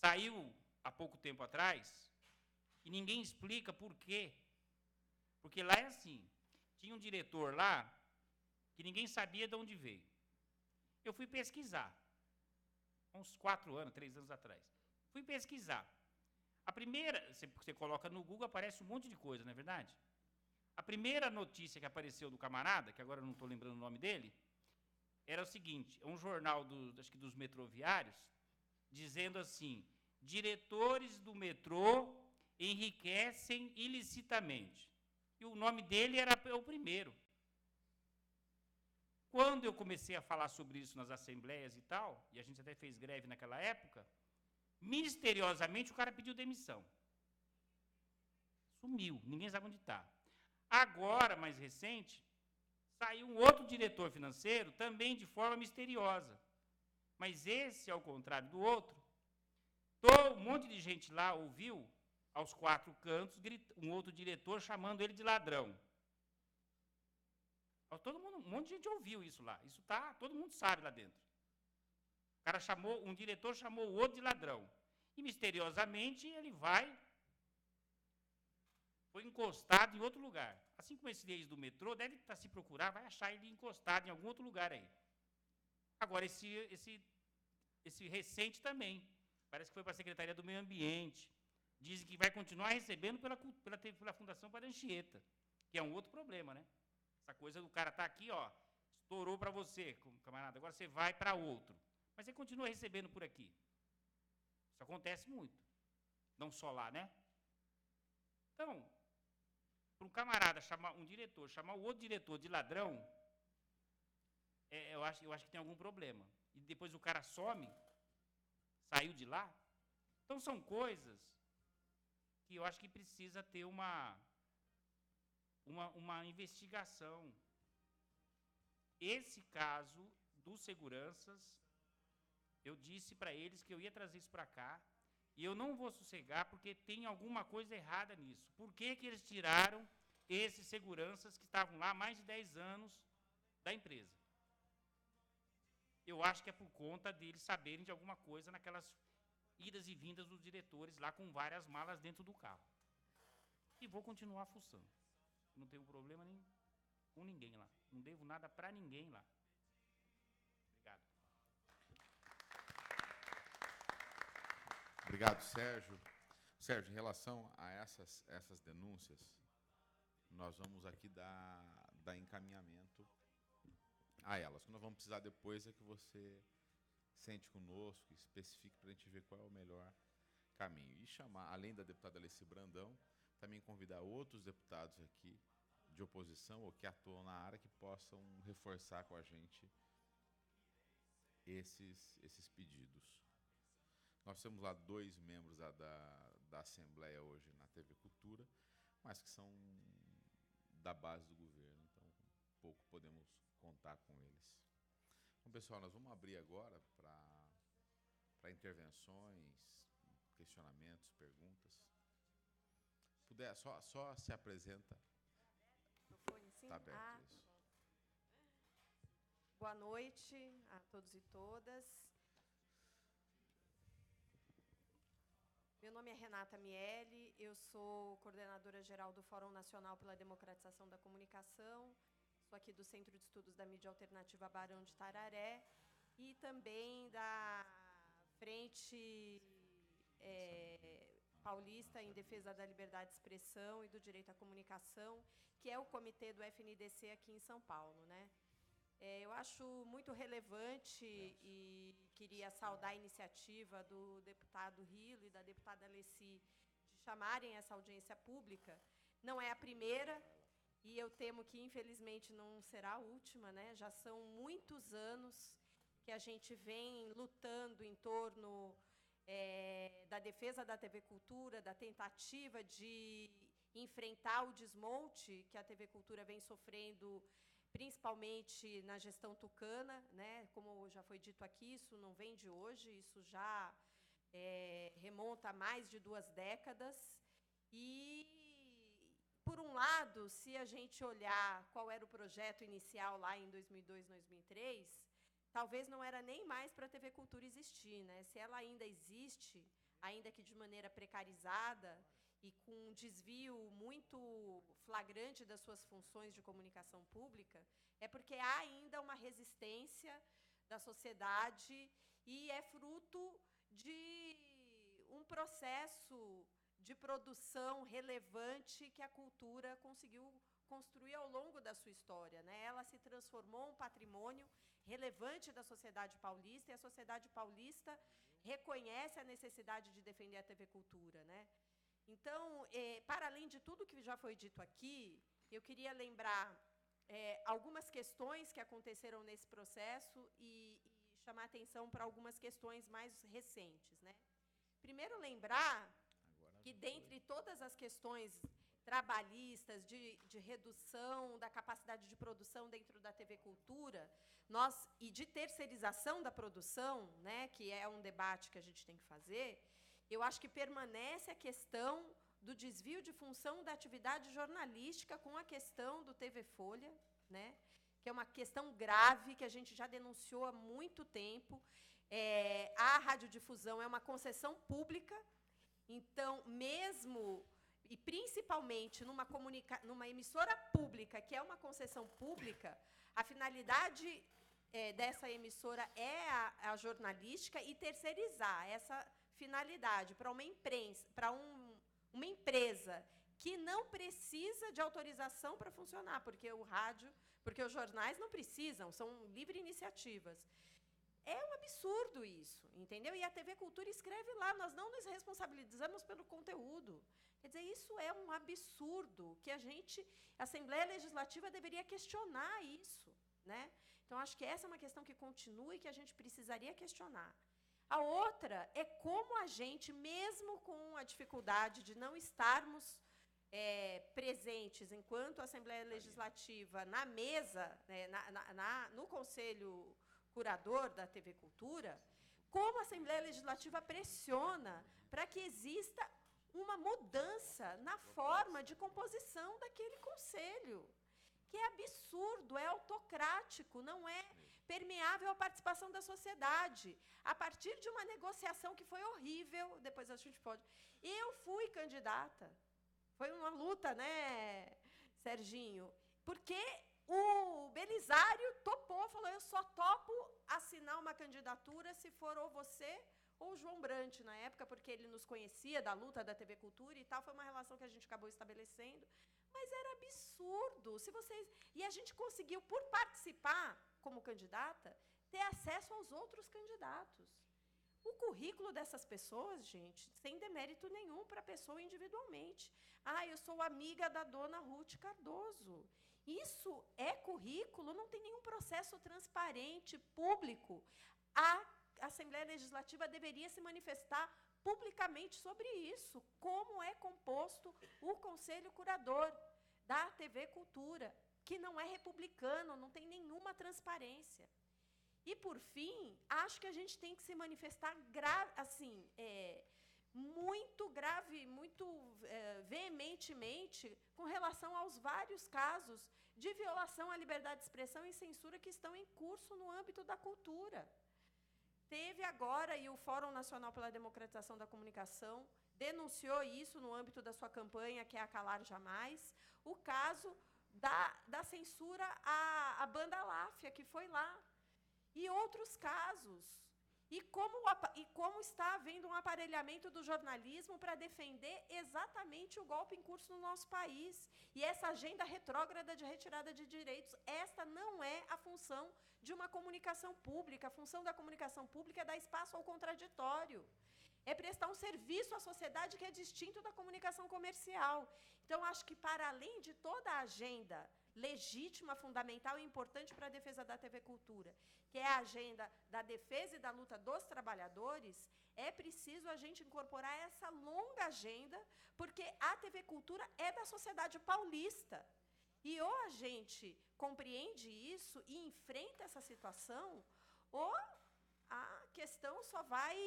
saiu há pouco tempo atrás, e ninguém explica por quê. Porque lá é assim, tinha um diretor lá, que ninguém sabia de onde veio. Eu fui pesquisar, há uns 4 anos, 3 anos atrás. Fui pesquisar. A primeira, você coloca no Google, aparece um monte de coisa, não é verdade? A primeira notícia que apareceu do camarada, que agora eu não estou lembrando o nome dele, era o seguinte, é um jornal acho que dos metroviários, dizendo assim, diretores do metrô enriquecem ilicitamente. E o nome dele era o primeiro. Quando eu comecei a falar sobre isso nas assembleias e tal, e a gente até fez greve naquela época, misteriosamente o cara pediu demissão. Sumiu, ninguém sabe onde está. Agora, mais recente, saiu um outro diretor financeiro, também de forma misteriosa. Mas esse, ao contrário do outro, um monte de gente lá ouviu, aos 4 cantos, um outro diretor chamando ele de ladrão. Um monte de gente ouviu isso lá. Isso todo mundo sabe lá dentro. Um diretor chamou o outro de ladrão. E, misteriosamente, ele foi encostado em outro lugar. Assim como esse ex do metrô, deve se procurar, vai achar ele encostado em algum outro lugar aí. Agora, esse recente também. Parece que foi para a Secretaria do Meio Ambiente. Dizem que vai continuar recebendo pela Fundação Padre Anchieta, que é um outro problema, né? Essa coisa do cara tá aqui, ó, estourou para você, camarada, agora você vai para outro. Mas você continua recebendo por aqui. Isso acontece muito. Não só lá, né? Então, para um camarada chamar um diretor, chamar o outro diretor de ladrão, eu acho que tem algum problema. E depois o cara some, saiu de lá. Então são coisas que eu acho que precisa ter uma investigação. Esse caso dos seguranças, eu disse para eles que eu ia trazer isso para cá, e eu não vou sossegar porque tem alguma coisa errada nisso. Por que eles tiraram esses seguranças que estavam lá há mais de 10 anos da empresa? Eu acho que é por conta deles saberem de alguma coisa naquelas idas e vindas dos diretores lá com várias malas dentro do carro. E vou continuar fuçando. Não tenho problema nenhum com ninguém lá. Não devo nada para ninguém lá. Obrigado. Obrigado, Sérgio. Sérgio, em relação a essas denúncias, nós vamos aqui dar encaminhamento a elas. O que nós vamos precisar depois é que você sente conosco, especifique para a gente ver qual é o melhor caminho. E chamar, além da deputada Alessi Brandão, também convidar outros deputados aqui de oposição ou que atuam na área que possam reforçar com a gente esses pedidos. Nós temos lá 2 membros da Assembleia hoje na TV Cultura, mas que são da base do governo, então pouco podemos contar com eles. Bom, pessoal, nós vamos abrir agora para intervenções, questionamentos, perguntas. Se puder, só se apresenta. Está aberto isso. Boa noite a todos e todas. Meu nome é Renata Miele, eu sou coordenadora geral do Fórum Nacional pela Democratização da Comunicação, sou aqui do Centro de Estudos da Mídia Alternativa Barão de Tararé e também da Frente Paulista em Defesa da Liberdade de Expressão e do Direito à Comunicação, que é o comitê do FNDC aqui em São Paulo, né? Eu acho muito relevante e queria saudar a iniciativa do deputado Rilo e da deputada Alessi de chamarem essa audiência pública. Não é a primeira e eu temo que, infelizmente, não será a última, né? Já são muitos anos que a gente vem lutando em torno da defesa da TV Cultura, da tentativa de enfrentar o desmonte que a TV Cultura vem sofrendo, principalmente na gestão tucana, né? Como já foi dito aqui, isso não vem de hoje, isso já remonta a mais de 2 décadas. E, por um lado, se a gente olhar qual era o projeto inicial lá em 2002, 2003, talvez não era nem mais para a TV Cultura existir, né? Se ela ainda existe, ainda que de maneira precarizada e com um desvio muito flagrante das suas funções de comunicação pública, é porque há ainda uma resistência da sociedade e é fruto de um processo de produção relevante que a cultura conseguiu construir ao longo da sua história, né? Ela se transformou em um patrimônio relevante da sociedade paulista e a sociedade paulista reconhece a necessidade de defender a TV Cultura, né? Então, para além de tudo que já foi dito aqui, eu queria lembrar algumas questões que aconteceram nesse processo e chamar atenção para algumas questões mais recentes, né? Primeiro, lembrar que, dentre todas as questões trabalhistas, de redução da capacidade de produção dentro da TV Cultura, e de terceirização da produção, né, que é um debate que a gente tem que fazer, eu acho que permanece a questão do desvio de função da atividade jornalística com a questão do TV Folha, né, que é uma questão grave que a gente já denunciou há muito tempo. A radiodifusão é uma concessão pública, então, mesmo e principalmente numa emissora pública, que é uma concessão pública, a finalidade dessa emissora é a jornalística e terceirizar essa finalidade para uma empresa que não precisa de autorização para funcionar, porque os jornais não precisam, são livre iniciativas. É um absurdo isso, entendeu? E a TV Cultura escreve lá, nós não nos responsabilizamos pelo conteúdo. Quer dizer, isso é um absurdo que a Assembleia Legislativa deveria questionar isso, né? Então, acho que essa é uma questão que continua e que a gente precisaria questionar. A outra é como a gente, mesmo com a dificuldade de não estarmos presentes enquanto Assembleia Legislativa na mesa, né, no Conselho Curador da TV Cultura, como a Assembleia Legislativa pressiona para que exista uma mudança na forma de composição daquele conselho, que é absurdo, é autocrático, não é permeável à participação da sociedade. A partir de uma negociação que foi horrível, depois a gente pode... Eu fui candidata, foi uma luta, né, Serginho? Porque o Belisário topou, falou, eu só topo assinar uma candidatura se for ou você ou o João Brant, na época, porque ele nos conhecia da luta da TV Cultura e tal, foi uma relação que a gente acabou estabelecendo, mas era absurdo. E a gente conseguiu, por participar como candidata, ter acesso aos outros candidatos. O currículo dessas pessoas, gente, sem demérito nenhum para a pessoa individualmente. Eu sou amiga da dona Ruth Cardoso. Isso é currículo, não tem nenhum processo transparente, público. A Assembleia Legislativa deveria se manifestar publicamente sobre isso, como é composto o Conselho Curador da TV Cultura, que não é republicano, não tem nenhuma transparência. E, por fim, acho que a gente tem que se manifestar muito grave, muito veementemente com relação aos vários casos de violação à liberdade de expressão e censura que estão em curso no âmbito da cultura. Teve agora, e o Fórum Nacional pela Democratização da Comunicação denunciou isso no âmbito da sua campanha, que é a Calar Jamais, o caso da censura à banda Láfia, que foi lá. E outros casos. E como está havendo um aparelhamento do jornalismo para defender exatamente o golpe em curso no nosso país. E essa agenda retrógrada de retirada de direitos, esta não é a função de uma comunicação pública. A função da comunicação pública é dar espaço ao contraditório. É prestar um serviço à sociedade que é distinto da comunicação comercial. Então, acho que, para além de toda a agenda legítima, fundamental e importante para a defesa da TV Cultura, que é a agenda da defesa e da luta dos trabalhadores, é preciso a gente incorporar essa longa agenda, porque a TV Cultura é da sociedade paulista. E ou a gente compreende isso e enfrenta essa situação, ou a questão só vai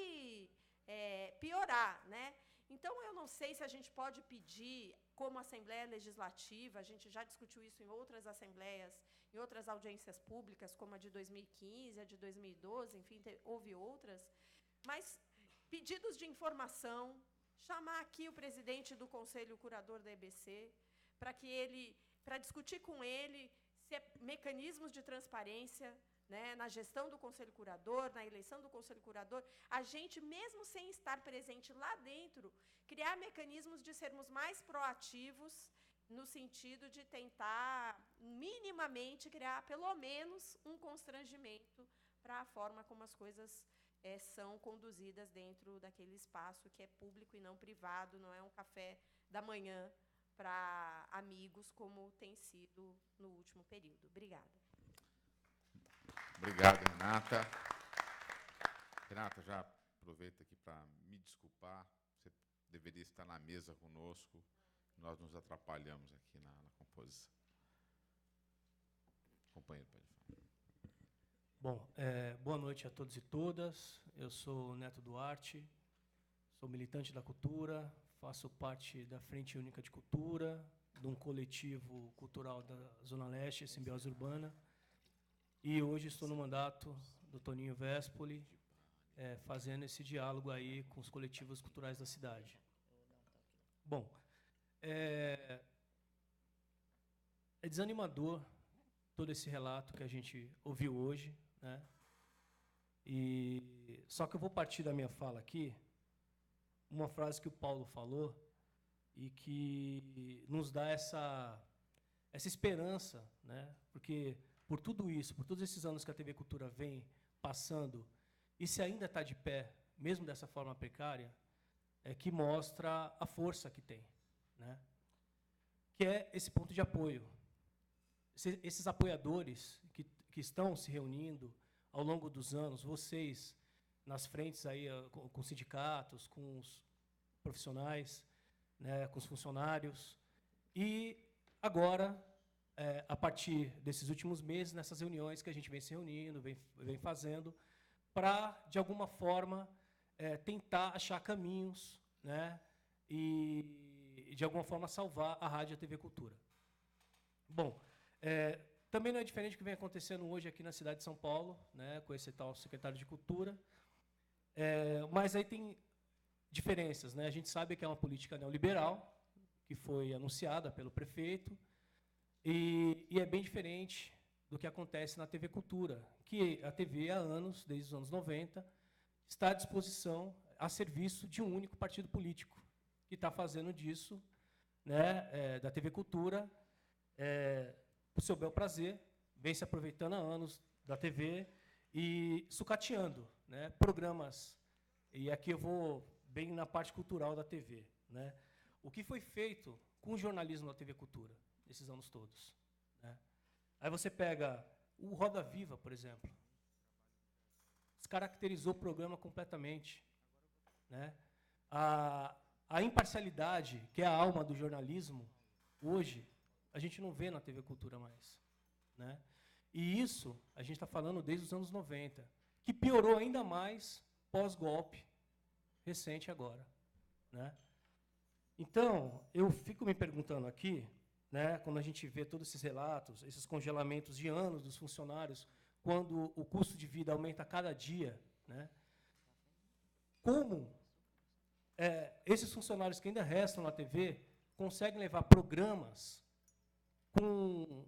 piorar, né? Então, eu não sei se a gente pode pedir, como Assembleia Legislativa, a gente já discutiu isso em outras assembleias, em outras audiências públicas, como a de 2015, a de 2012, enfim, houve outras, mas pedidos de informação, chamar aqui o presidente do Conselho Curador da EBC, para discutir com ele mecanismos de transparência, né, na gestão do Conselho Curador, na eleição do Conselho Curador, a gente, mesmo sem estar presente lá dentro, criar mecanismos de sermos mais proativos, no sentido de tentar, minimamente, criar, pelo menos, um constrangimento para a forma como as coisas são conduzidas dentro daquele espaço que é público e não privado, não é um café da manhã para amigos, como tem sido no último período. Obrigada. Obrigado, Renata. Renata, já aproveito aqui para me desculpar. Você deveria estar na mesa conosco. Nós nos atrapalhamos aqui na composição. Companheiro, pode falar. Bom, boa noite a todos e todas. Eu sou Neto Duarte, sou militante da cultura, faço parte da Frente Única de Cultura, de um coletivo cultural da Zona Leste, Simbiose Urbana. E hoje estou no mandato do Toninho Vespoli, fazendo esse diálogo aí com os coletivos culturais da cidade. Bom, é desanimador todo esse relato que a gente ouviu hoje, né? Só que eu vou partir da minha fala aqui, uma frase que o Paulo falou e que nos dá essa esperança, né? Porque por tudo isso, por todos esses anos que a TV Cultura vem passando e se ainda está de pé, mesmo dessa forma precária, é que mostra a força que tem, né? Que é esse ponto de apoio. Esses apoiadores que estão se reunindo ao longo dos anos, vocês nas frentes aí com sindicatos, com os profissionais, né, com os funcionários, e agora, a partir desses últimos meses, nessas reuniões que a gente vem se reunindo, vem fazendo, para, de alguma forma, tentar achar caminhos, né, e, de alguma forma, salvar a Rádio e a TV Cultura. Bom, também não é diferente do que vem acontecendo hoje aqui na cidade de São Paulo, né, com esse tal secretário de Cultura, mas aí tem diferenças, né? A gente sabe que é uma política neoliberal, que foi anunciada pelo prefeito, e é bem diferente do que acontece na TV Cultura, que a TV, há anos, desde os anos 90, está à disposição, a serviço de um único partido político, que está fazendo disso, né, da TV Cultura, o seu bel prazer, vem se aproveitando há anos da TV e sucateando, né, programas, e aqui eu vou bem na parte cultural da TV, né? O que foi feito com o jornalismo na TV Cultura, nesses anos todos, né? Aí você pega o Roda Viva, por exemplo, descaracterizou o programa completamente, né? A imparcialidade, que é a alma do jornalismo, hoje, a gente não vê na TV Cultura mais, né? E isso, a gente está falando desde os anos 90, que piorou ainda mais pós-golpe, recente agora, né? Então, eu fico me perguntando aqui, né, quando a gente vê todos esses relatos, esses congelamentos de anos dos funcionários, quando o custo de vida aumenta a cada dia, né, como esses funcionários que ainda restam na TV conseguem levar programas com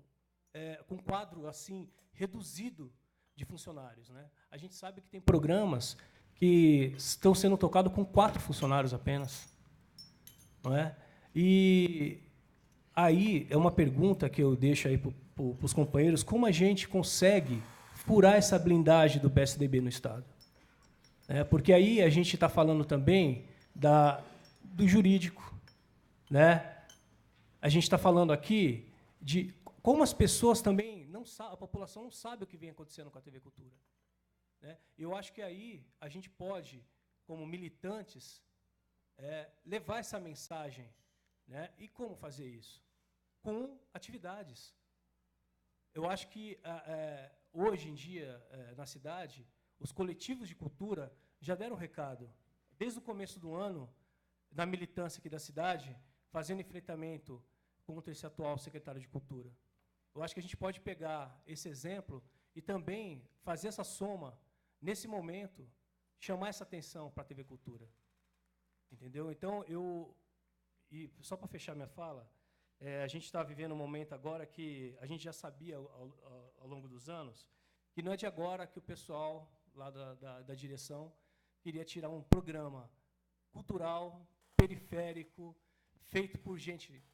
quadro assim reduzido de funcionários, né? A gente sabe que tem programas que estão sendo tocados com 4 funcionários apenas, não é? E aí é uma pergunta que eu deixo aí para os companheiros: como a gente consegue furar essa blindagem do PSDB no Estado? Porque aí a gente está falando também do jurídico, né? A gente está falando aqui de como as pessoas também não sabem, a população não sabe o que vem acontecendo com a TV Cultura, né? Eu acho que aí a gente pode, como militantes, levar essa mensagem, né? E como fazer isso? Com atividades. Eu acho que, hoje em dia, na cidade, os coletivos de cultura já deram recado. Desde o começo do ano, na militância aqui da cidade, fazendo enfrentamento contra esse atual secretário de Cultura. Eu acho que a gente pode pegar esse exemplo e também fazer essa soma, nesse momento, chamar essa atenção para a TV Cultura. Entendeu? Então, e só para fechar minha fala, a gente está vivendo um momento agora que a gente já sabia, ao longo dos anos, que não é de agora que o pessoal lá da direção queria tirar um programa cultural, periférico, feito por gente,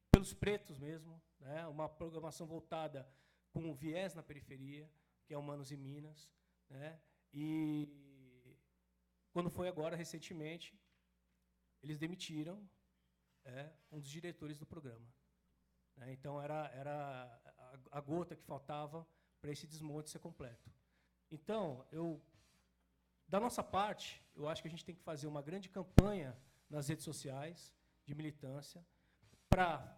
pelos pretos mesmo, né? Uma programação voltada com um viés na periferia, que é Humanos e Minas, né? E quando foi agora, recentemente, eles demitiram um dos diretores do programa, né? Então, era a gota que faltava para esse desmonte ser completo. Então, da nossa parte, eu acho que a gente tem que fazer uma grande campanha nas redes sociais de militância para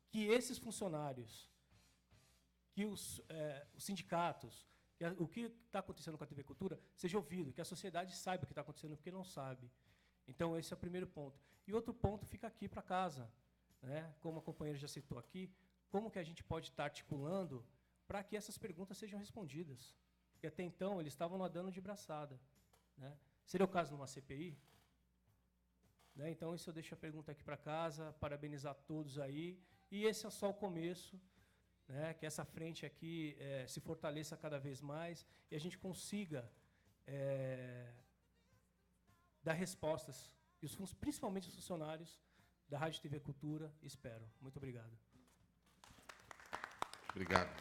que esses funcionários, que os sindicatos, o que está acontecendo com a TV Cultura seja ouvido, que a sociedade saiba o que está acontecendo, porque não sabe. Então, esse é o primeiro ponto. E outro ponto fica aqui para casa, né? Como a companheira já citou aqui, como que a gente pode estar articulando para que essas perguntas sejam respondidas? Porque até então eles estavam nadando de braçada, né? Seria o caso numa CPI? Né? Então, isso eu deixo a pergunta aqui para casa, parabenizar todos aí, e esse é só o começo, né? Que essa frente aqui se fortaleça cada vez mais e a gente consiga dar respostas, e principalmente os funcionários da Rádio TV Cultura esperam. Muito obrigado. Obrigado.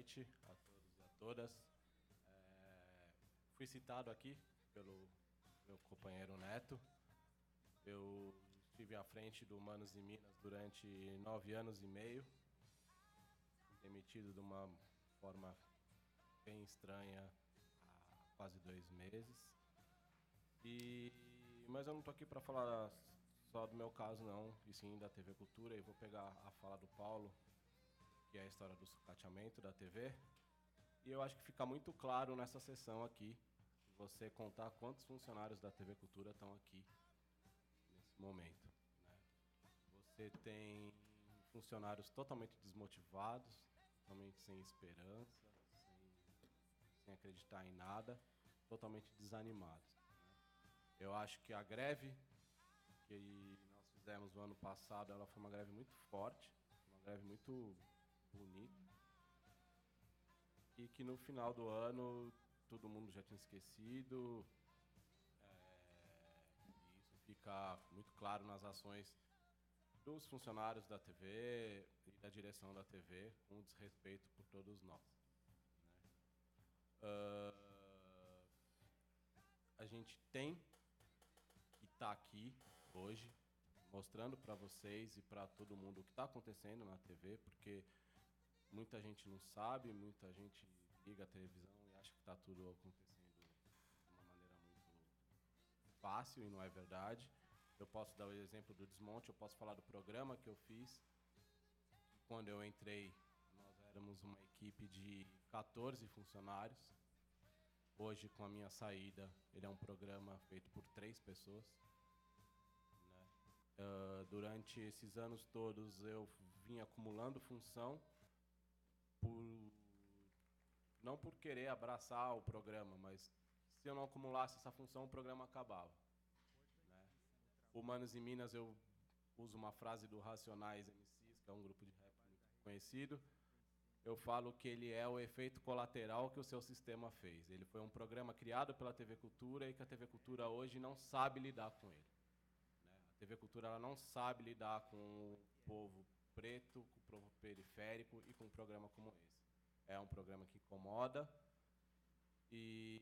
noite a todos e a todas. Fui citado aqui pelo meu companheiro Neto. Eu estive à frente do Humanos e Minas durante 9 anos e meio, demitido de uma forma bem estranha há quase 2 meses. Mas eu não estou aqui para falar só do meu caso, não, e sim da TV Cultura. E vou pegar a fala do Paulo, que é a história do sucateamento da TV. E eu acho que fica muito claro nessa sessão aqui, você contar quantos funcionários da TV Cultura estão aqui nesse momento, né? Você tem funcionários totalmente desmotivados, totalmente sem esperança, sem acreditar em nada, totalmente desanimados, né? Eu acho que a greve que nós fizemos no ano passado, ela foi uma greve muito forte, uma greve muito bonita, e que no final do ano todo mundo já tinha esquecido, e isso fica muito claro nas ações dos funcionários da TV e da direção da TV, com desrespeito por todos nós, né? A gente tem que estar aqui hoje mostrando para vocês e para todo mundo o que está acontecendo na TV, porque muita gente não sabe, muita gente liga a televisão e acha que está tudo acontecendo de uma maneira muito fácil, e não é verdade. Eu posso dar o exemplo do desmonte, eu posso falar do programa que eu fiz. Quando eu entrei, nós éramos uma equipe de 14 funcionários. Hoje, com a minha saída, ele é um programa feito por 3 pessoas, né? Durante esses anos todos, eu vim acumulando função, não por querer abraçar o programa, mas se eu não acumulasse essa função, o programa acabava, né? Humanos e Minas, eu uso uma frase do Racionais MCs, que é um grupo de rap muito conhecido. Eu falo que ele é o efeito colateral que o seu sistema fez. Ele foi um programa criado pela TV Cultura e que a TV Cultura hoje não sabe lidar com ele, né? A TV Cultura, ela não sabe lidar com o povo preto, com o povo periférico e com um programa como esse. É um programa que incomoda e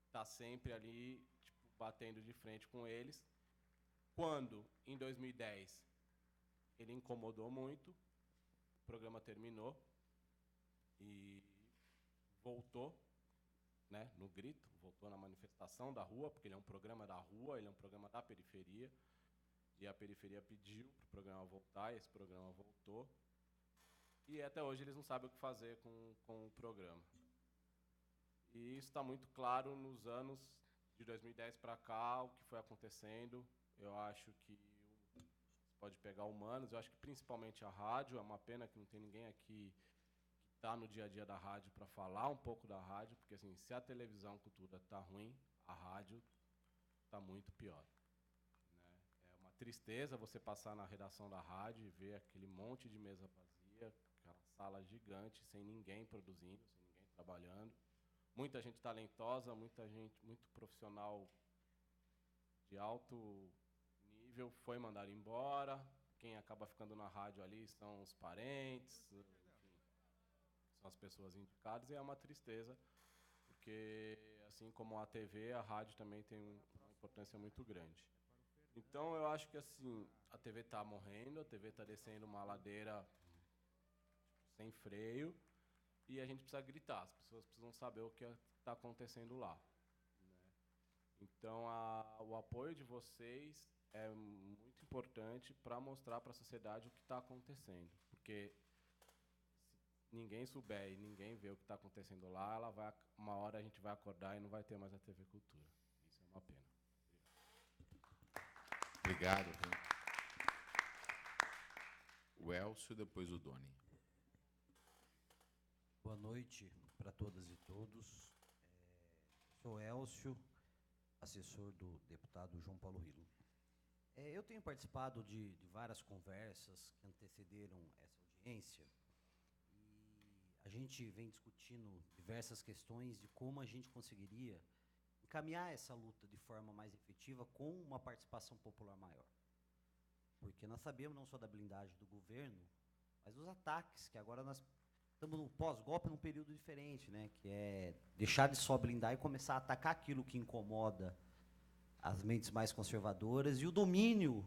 está sempre ali, tipo, batendo de frente com eles. Quando, em 2010, ele incomodou muito, o programa terminou e voltou, né, no grito, voltou na manifestação da rua, porque ele é um programa da rua, ele é um programa da periferia, e a periferia pediu para o programa voltar, e esse programa voltou. E até hoje eles não sabem o que fazer com o programa. E isso está muito claro nos anos de 2010 para cá, o que foi acontecendo. Eu acho que você pode pegar Humanos, eu acho que principalmente a rádio. É uma pena que não tem ninguém aqui que está no dia a dia da rádio para falar um pouco da rádio, porque assim, se a televisão, cultura está ruim, a rádio está muito pior, né? É uma tristeza você passar na redação da rádio e ver aquele monte de mesa vazia, aquela sala gigante, sem ninguém produzindo, sem ninguém trabalhando. Muita gente talentosa, muita gente, muito profissional de alto nível foi mandado embora. Quem acaba ficando na rádio ali são os parentes, enfim, são as pessoas indicadas, e é uma tristeza, porque assim como a TV, a rádio também tem uma importância muito grande. Então eu acho que assim, a TV está morrendo, a TV está descendo uma ladeira sem freio, e a gente precisa gritar, as pessoas precisam saber o que está acontecendo lá, né? Então o apoio de vocês é muito importante para mostrar para a sociedade o que está acontecendo, porque se ninguém souber e ninguém ver o que está acontecendo lá, uma hora a gente vai acordar e não vai ter mais a TV Cultura. Isso é uma pena. Obrigado. O Elcio, depois o Doni. Boa noite para todas e todos. Sou Elcio, assessor do deputado João Paulo Rilo. Eu tenho participado de várias conversas que antecederam essa audiência, e a gente vem discutindo diversas questões de como a gente conseguiria encaminhar essa luta de forma mais efetiva com uma participação popular maior. Porque nós sabemos não só da blindagem do governo, mas dos ataques que agora nós estamos no pós-golpe num período diferente, né? Que é deixar de só blindar e começar a atacar aquilo que incomoda as mentes mais conservadoras e o domínio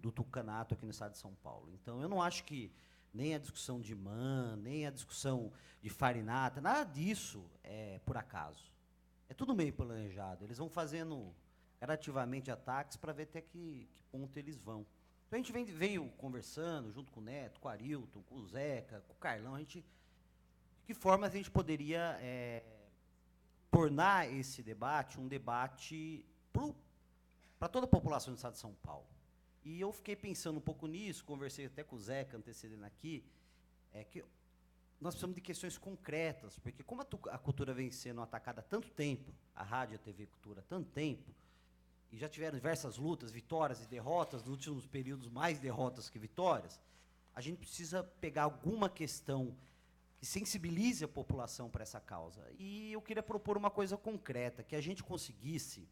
do tucanato aqui no estado de São Paulo. Então, eu não acho que nem a discussão de MAN, nem a discussão de farinata, nada disso é por acaso. É tudo meio planejado. Eles vão fazendo gradativamente ataques para ver até que ponto eles vão. Então, a gente veio conversando, junto com o Neto, com o Arilton, com o Zeca, com o Carlão, de que forma a gente poderia tornar esse debate um debate para toda a população do estado de São Paulo. E eu fiquei pensando um pouco nisso, conversei até com o Zeca, antecedendo aqui, que nós precisamos de questões concretas, porque como a cultura vem sendo atacada há tanto tempo, a rádio, a TV Cultura há tanto tempo, e já tiveram diversas lutas, vitórias e derrotas, nos últimos períodos mais derrotas que vitórias, a gente precisa pegar alguma questão que sensibilize a população para essa causa. E eu queria propor uma coisa concreta, que a gente conseguisse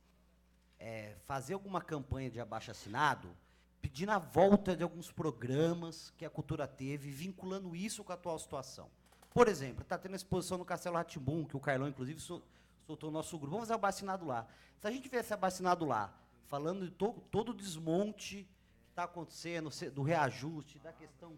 fazer alguma campanha de abaixo-assinado, pedindo a volta de alguns programas que a cultura teve, vinculando isso com a atual situação. Por exemplo, está tendo a exposição no Castelo Rá-Tim-Bum, que o Carlão, inclusive, soltou o nosso grupo. Vamos fazer abaixo-assinado lá. Se a gente tivesse abaixo-assinado lá, falando de todo o desmonte que está acontecendo, do reajuste, da questão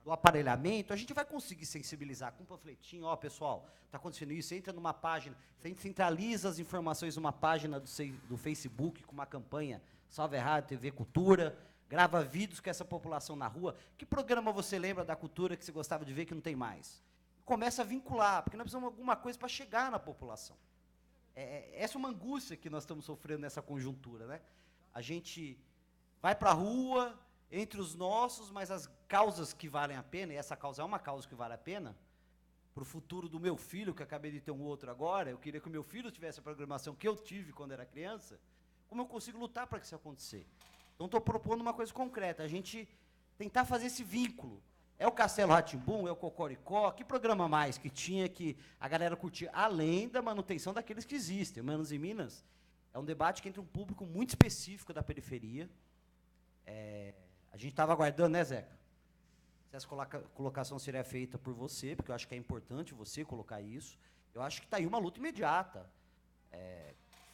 do aparelhamento, a gente vai conseguir sensibilizar com um panfletinho, ó, pessoal, está acontecendo isso, entra numa página, a gente centraliza as informações numa página do Facebook, com uma campanha Salve Rádio, TV Cultura, grava vídeos com essa população na rua. Que programa você lembra da cultura que você gostava de ver que não tem mais? Começa a vincular, porque nós precisamos de alguma coisa para chegar na população. Essa é uma angústia que nós estamos sofrendo nessa conjuntura, né? A gente vai para a rua, entre os nossos, mas as causas que valem a pena, e essa causa é uma causa que vale a pena, para o futuro do meu filho, que acabei de ter um outro agora, eu queria que o meu filho tivesse a programação que eu tive quando era criança, como eu consigo lutar para que isso acontecer? Então, estou propondo uma coisa concreta, a gente tentar fazer esse vínculo. É o Castelo Rá-Tim-Bum, é o Cocoricó, que programa mais que tinha que a galera curtir, além da manutenção daqueles que existem. Manos e Minas é um debate que entra um público muito específico da periferia. A gente estava aguardando, né, Zeca? Se essa colocação seria feita por você, porque eu acho que é importante você colocar isso. Eu acho que está aí uma luta imediata.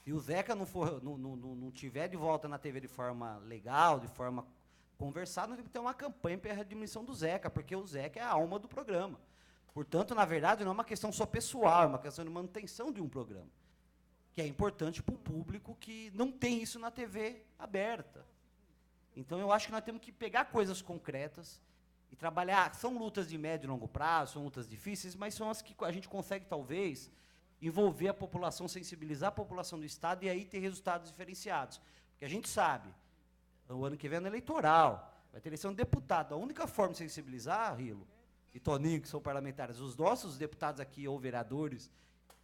Se o Zeca não tiver de volta na TV de forma legal, de forma conversada, nós temos que ter uma campanha para a redimissão do Zeca, porque o Zeca é a alma do programa. Portanto, na verdade, não é uma questão só pessoal, é uma questão de manutenção de um programa, que é importante para o público que não tem isso na TV aberta. Então, eu acho que nós temos que pegar coisas concretas e trabalhar. São lutas de médio e longo prazo, são lutas difíceis, mas são as que a gente consegue, talvez, envolver a população, sensibilizar a população do Estado e aí ter resultados diferenciados. Porque a gente sabe, o ano que vem é ano eleitoral, vai ter eleição de deputado. A única forma de sensibilizar, Rilo e Toninho, que são parlamentares, os nossos deputados aqui, ou vereadores,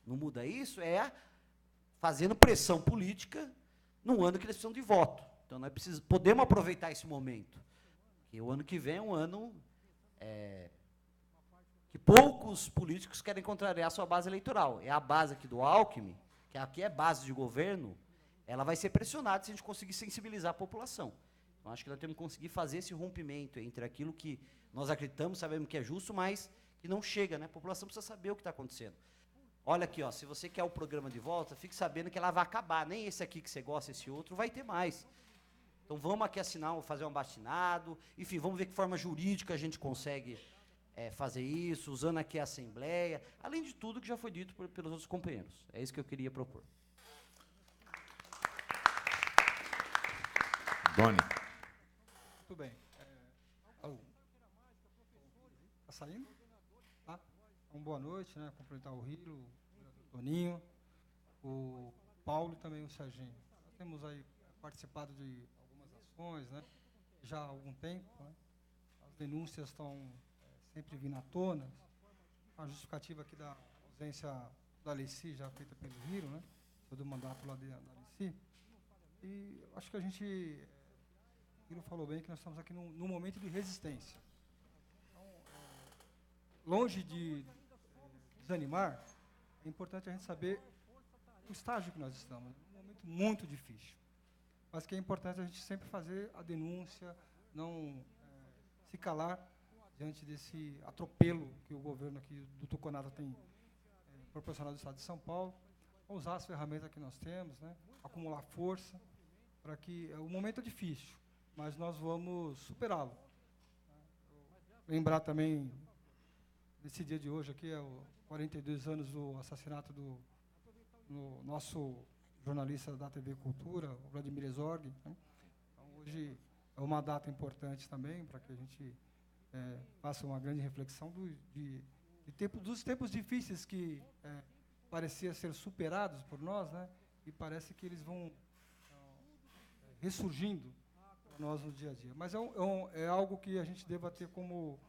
não muda isso, é fazendo pressão política num ano que eles precisam de voto. Então, nós podemos aproveitar esse momento. Porque o ano que vem é um ano que poucos políticos querem contrariar a sua base eleitoral. É a base aqui do Alckmin, que aqui é base de governo, ela vai ser pressionada se a gente conseguir sensibilizar a população. Então, acho que nós temos que conseguir fazer esse rompimento entre aquilo que nós acreditamos, sabemos que é justo, mas que não chega, né? A população precisa saber o que está acontecendo. Olha aqui, ó, se você quer o programa de volta, fique sabendo que ela vai acabar. Nem esse aqui que você gosta, esse outro, vai ter mais. Então, vamos aqui assinar, fazer um abaixo-assinado, enfim, vamos ver que forma jurídica a gente consegue fazer isso, usando aqui a Assembleia, além de tudo que já foi dito pelos outros companheiros. É isso que eu queria propor. Doni. Muito bem. Está saindo? Tá? Então, boa noite, né? Cumprimentar o Rilo, o vereador Toninho, o Paulo e também o Serginho. Nós temos aí participado de algumas ações, né? Já há algum tempo, né? As denúncias estão sempre vindo à tona. A justificativa aqui da ausência da Alessi, já feita pelo Rilo, né? Todo o mandato lá da Alessi. E acho que a gente, o Rilo falou bem, que nós estamos aqui num momento de resistência. Então, longe de desanimar, é importante a gente saber o estágio que nós estamos. É um momento muito difícil. Mas que é importante a gente sempre fazer a denúncia, não se calar diante desse atropelo que o governo aqui do Tucunaré tem proporcionado ao Estado de São Paulo, usar as ferramentas que nós temos, né, acumular força, para que o momento é difícil, mas nós vamos superá-lo. Lembrar também desse dia de hoje aqui, 42 anos do assassinato do nosso jornalista da TV Cultura, o Vladimir Herzog, né? Então, hoje é uma data importante também para que a gente faça uma grande reflexão dos tempos difíceis que parecia ser superados por nós, né? E parece que eles vão ressurgindo para nós no dia a dia. Mas é algo que a gente deva ter como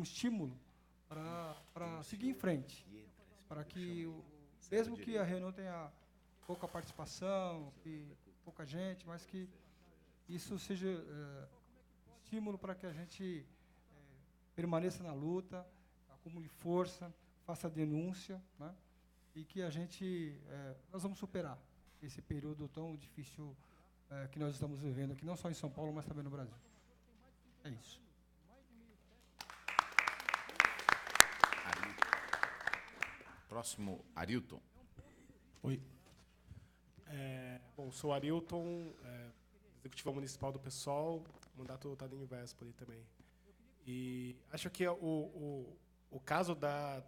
estímulo para seguir em frente, para que, mesmo que a reunião tenha pouca participação, pouca gente, mas que isso seja estímulo para que a gente permaneça na luta, acumule força, faça denúncia, né? E que nós vamos superar esse período tão difícil que nós estamos vivendo aqui, não só em São Paulo, mas também no Brasil. É isso. Próximo, Arilton. Oi. Bom, sou Arilton, executivo municipal do PSOL, mandato Tadinho Véspoli também. E acho que o caso da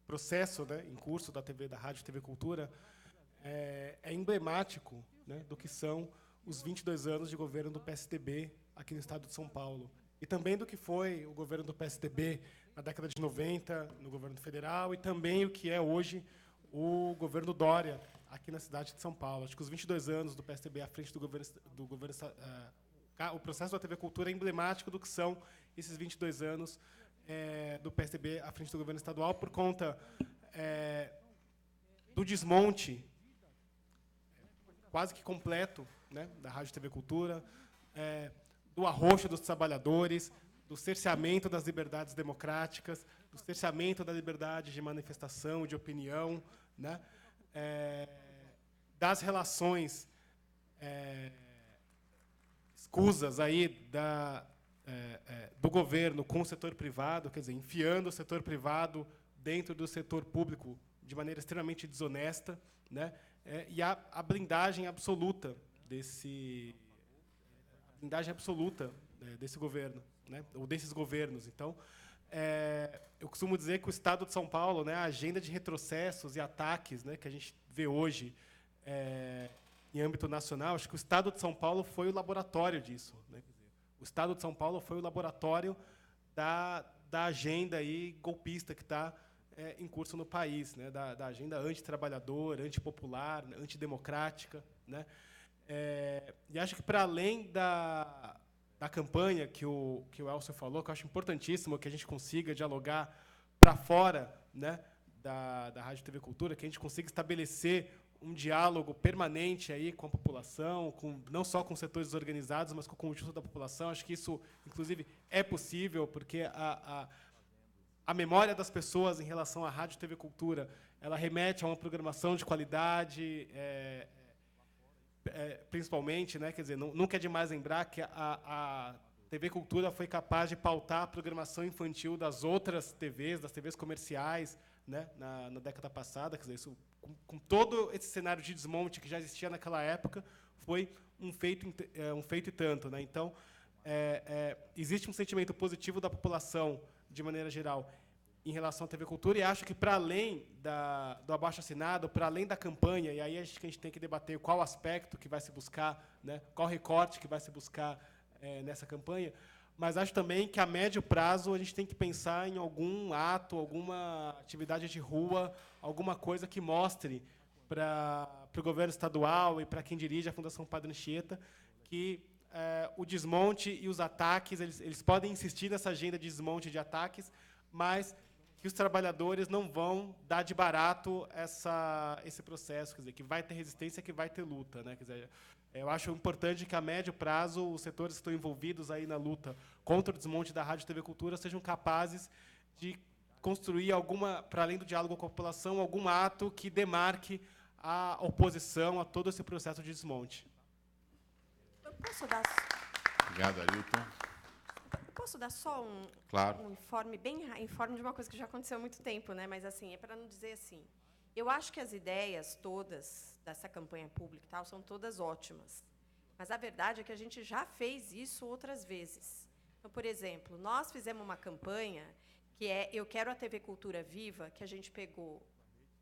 processo, né, em curso da Rádio TV Cultura é emblemático, né, do que são os 22 anos de governo do PSDB aqui no estado de São Paulo. E também do que foi o governo do PSDB na década de 90, no governo federal, e também o que é hoje o governo Dória, aqui na cidade de São Paulo. Acho que os 22 anos do PSDB à frente do governo o processo da TV Cultura é emblemático do que são esses 22 anos do PSDB à frente do governo estadual, por conta do desmonte quase que completo, né, da Rádio TV Cultura, do arroxo dos trabalhadores, do cerceamento das liberdades democráticas, do cerceamento da liberdade de manifestação, de opinião, né, das relações escusas aí do governo com o setor privado, quer dizer, enfiando o setor privado dentro do setor público de maneira extremamente desonesta, né, e a blindagem absoluta desse governo, né, ou desses governos. Então, eu costumo dizer que o Estado de São Paulo, né, a agenda de retrocessos e ataques, né, que a gente vê hoje em âmbito nacional, acho que o Estado de São Paulo foi o laboratório disso, né? O Estado de São Paulo foi o laboratório da agenda aí golpista que está em curso no país, né, da agenda antitrabalhadora, antipopular, antidemocrática, né? E acho que, para além da campanha que o Elcio falou, que eu acho importantíssimo que a gente consiga dialogar para fora, né, da Rádio TV Cultura, que a gente consiga estabelecer um diálogo permanente aí com a população, não só com setores organizados, mas com o conjunto da população. Acho que isso, inclusive, é possível, porque a memória das pessoas em relação à Rádio TV Cultura, ela remete a uma programação de qualidade, principalmente, né, quer dizer, nunca é demais lembrar que a TV Cultura foi capaz de pautar a programação infantil das outras TVs, das TVs comerciais, né, na década passada. Quer dizer, isso, com todo esse cenário de desmonte que já existia naquela época, foi um feito e tanto, né? Então, existe um sentimento positivo da população, de maneira geral, em relação à TV Cultura, e acho que, para além do abaixo-assinado, para além da campanha, e aí acho que a gente tem que debater qual aspecto que vai se buscar, né, qual recorte que vai se buscar nessa campanha, mas acho também que, a médio prazo, a gente tem que pensar em algum ato, alguma atividade de rua, alguma coisa que mostre para o governo estadual e para quem dirige a Fundação Padre Anchieta que o desmonte e os ataques, eles podem insistir nessa agenda de desmonte e de ataques, mas que os trabalhadores não vão dar de barato esse processo, quer dizer, que vai ter resistência, que vai ter luta, né? Quer dizer, eu acho importante que, a médio prazo, os setores que estão envolvidos aí na luta contra o desmonte da Rádio TV Cultura sejam capazes de construir para além do diálogo com a população, algum ato que demarque a oposição a todo esse processo de desmonte. Eu posso dar... Obrigado, Arilton. posso dar só Claro. um informe, informe de uma coisa que já aconteceu há muito tempo, né? Mas assim, é para não dizer assim. Eu acho que as ideias todas dessa campanha pública e tal são todas ótimas. Mas a verdade é que a gente já fez isso outras vezes. Então, por exemplo, nós fizemos uma campanha que é Eu Quero a TV Cultura Viva, que a gente pegou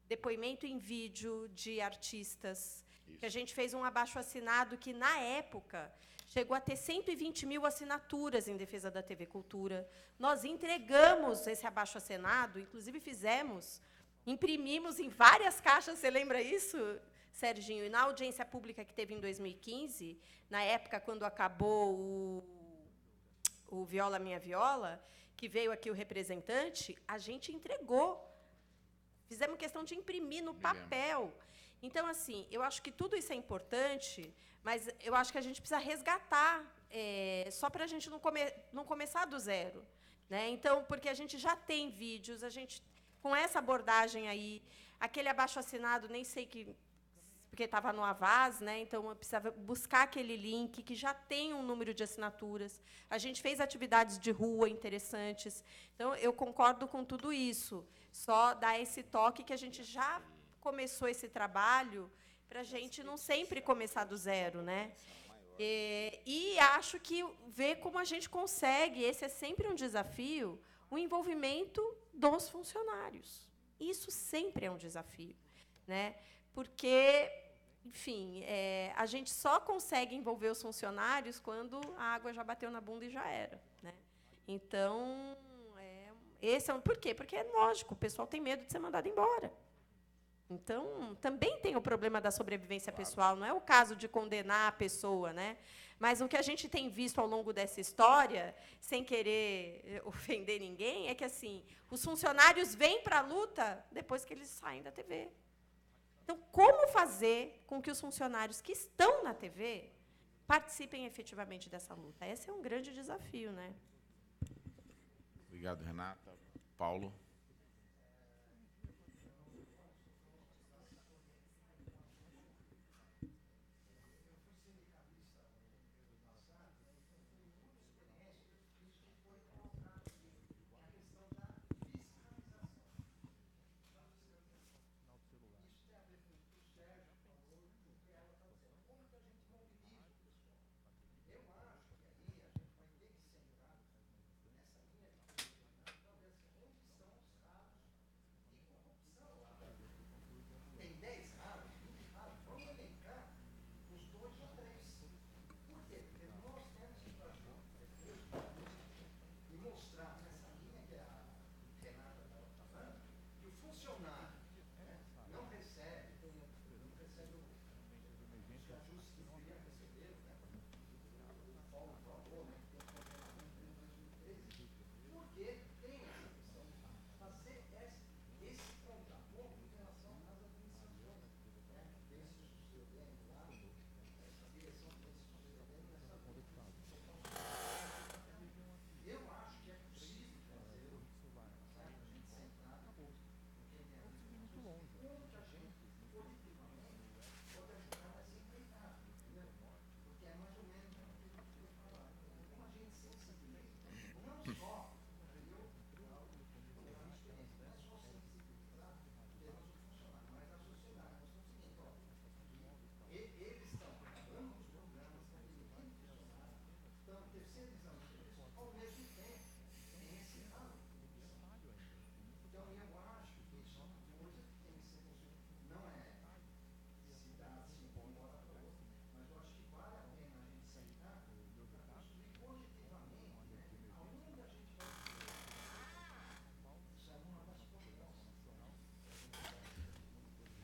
depoimento em vídeo de artistas, que a gente fez um abaixo-assinado que, na época, chegou a ter 120 mil assinaturas em defesa da TV Cultura. Nós entregamos esse abaixo-assinado, inclusive imprimimos em várias caixas, você lembra isso, Serginho? E na audiência pública que teve em 2015, na época, quando acabou o Viola Minha Viola, que veio aqui o representante, a gente entregou. Fizemos questão de imprimir no papel. Então, assim, eu acho que tudo isso é importante, mas eu acho que a gente precisa resgatar, só para a gente não começar do zero. Né? Então, porque a gente já tem vídeos, com essa abordagem aí, aquele abaixo-assinado, nem sei porque estava no Avaz, né? Então eu precisava buscar aquele link que já tem um número de assinaturas. A gente fez atividades de rua interessantes. Então, eu concordo com tudo isso. Só dar esse toque que a gente já começou esse trabalho para a gente não sempre começar do zero. Né? E acho que ver como a gente consegue, esse é sempre um desafio, o envolvimento dos funcionários. Isso sempre é um desafio. Né? Porque, enfim, a gente só consegue envolver os funcionários quando a água já bateu na bunda e já era. Né? Então, esse é um... Por quê? Porque é lógico, o pessoal tem medo de ser mandado embora. Então, também tem o problema da sobrevivência pessoal, não é o caso de condenar a pessoa, né? Mas o que a gente tem visto ao longo dessa história, sem querer ofender ninguém, é que assim, os funcionários vêm para a luta depois que eles saem da TV. Então, como fazer com que os funcionários que estão na TV participem efetivamente dessa luta? Esse é um grande desafio, né? Obrigado, Renata. Paulo.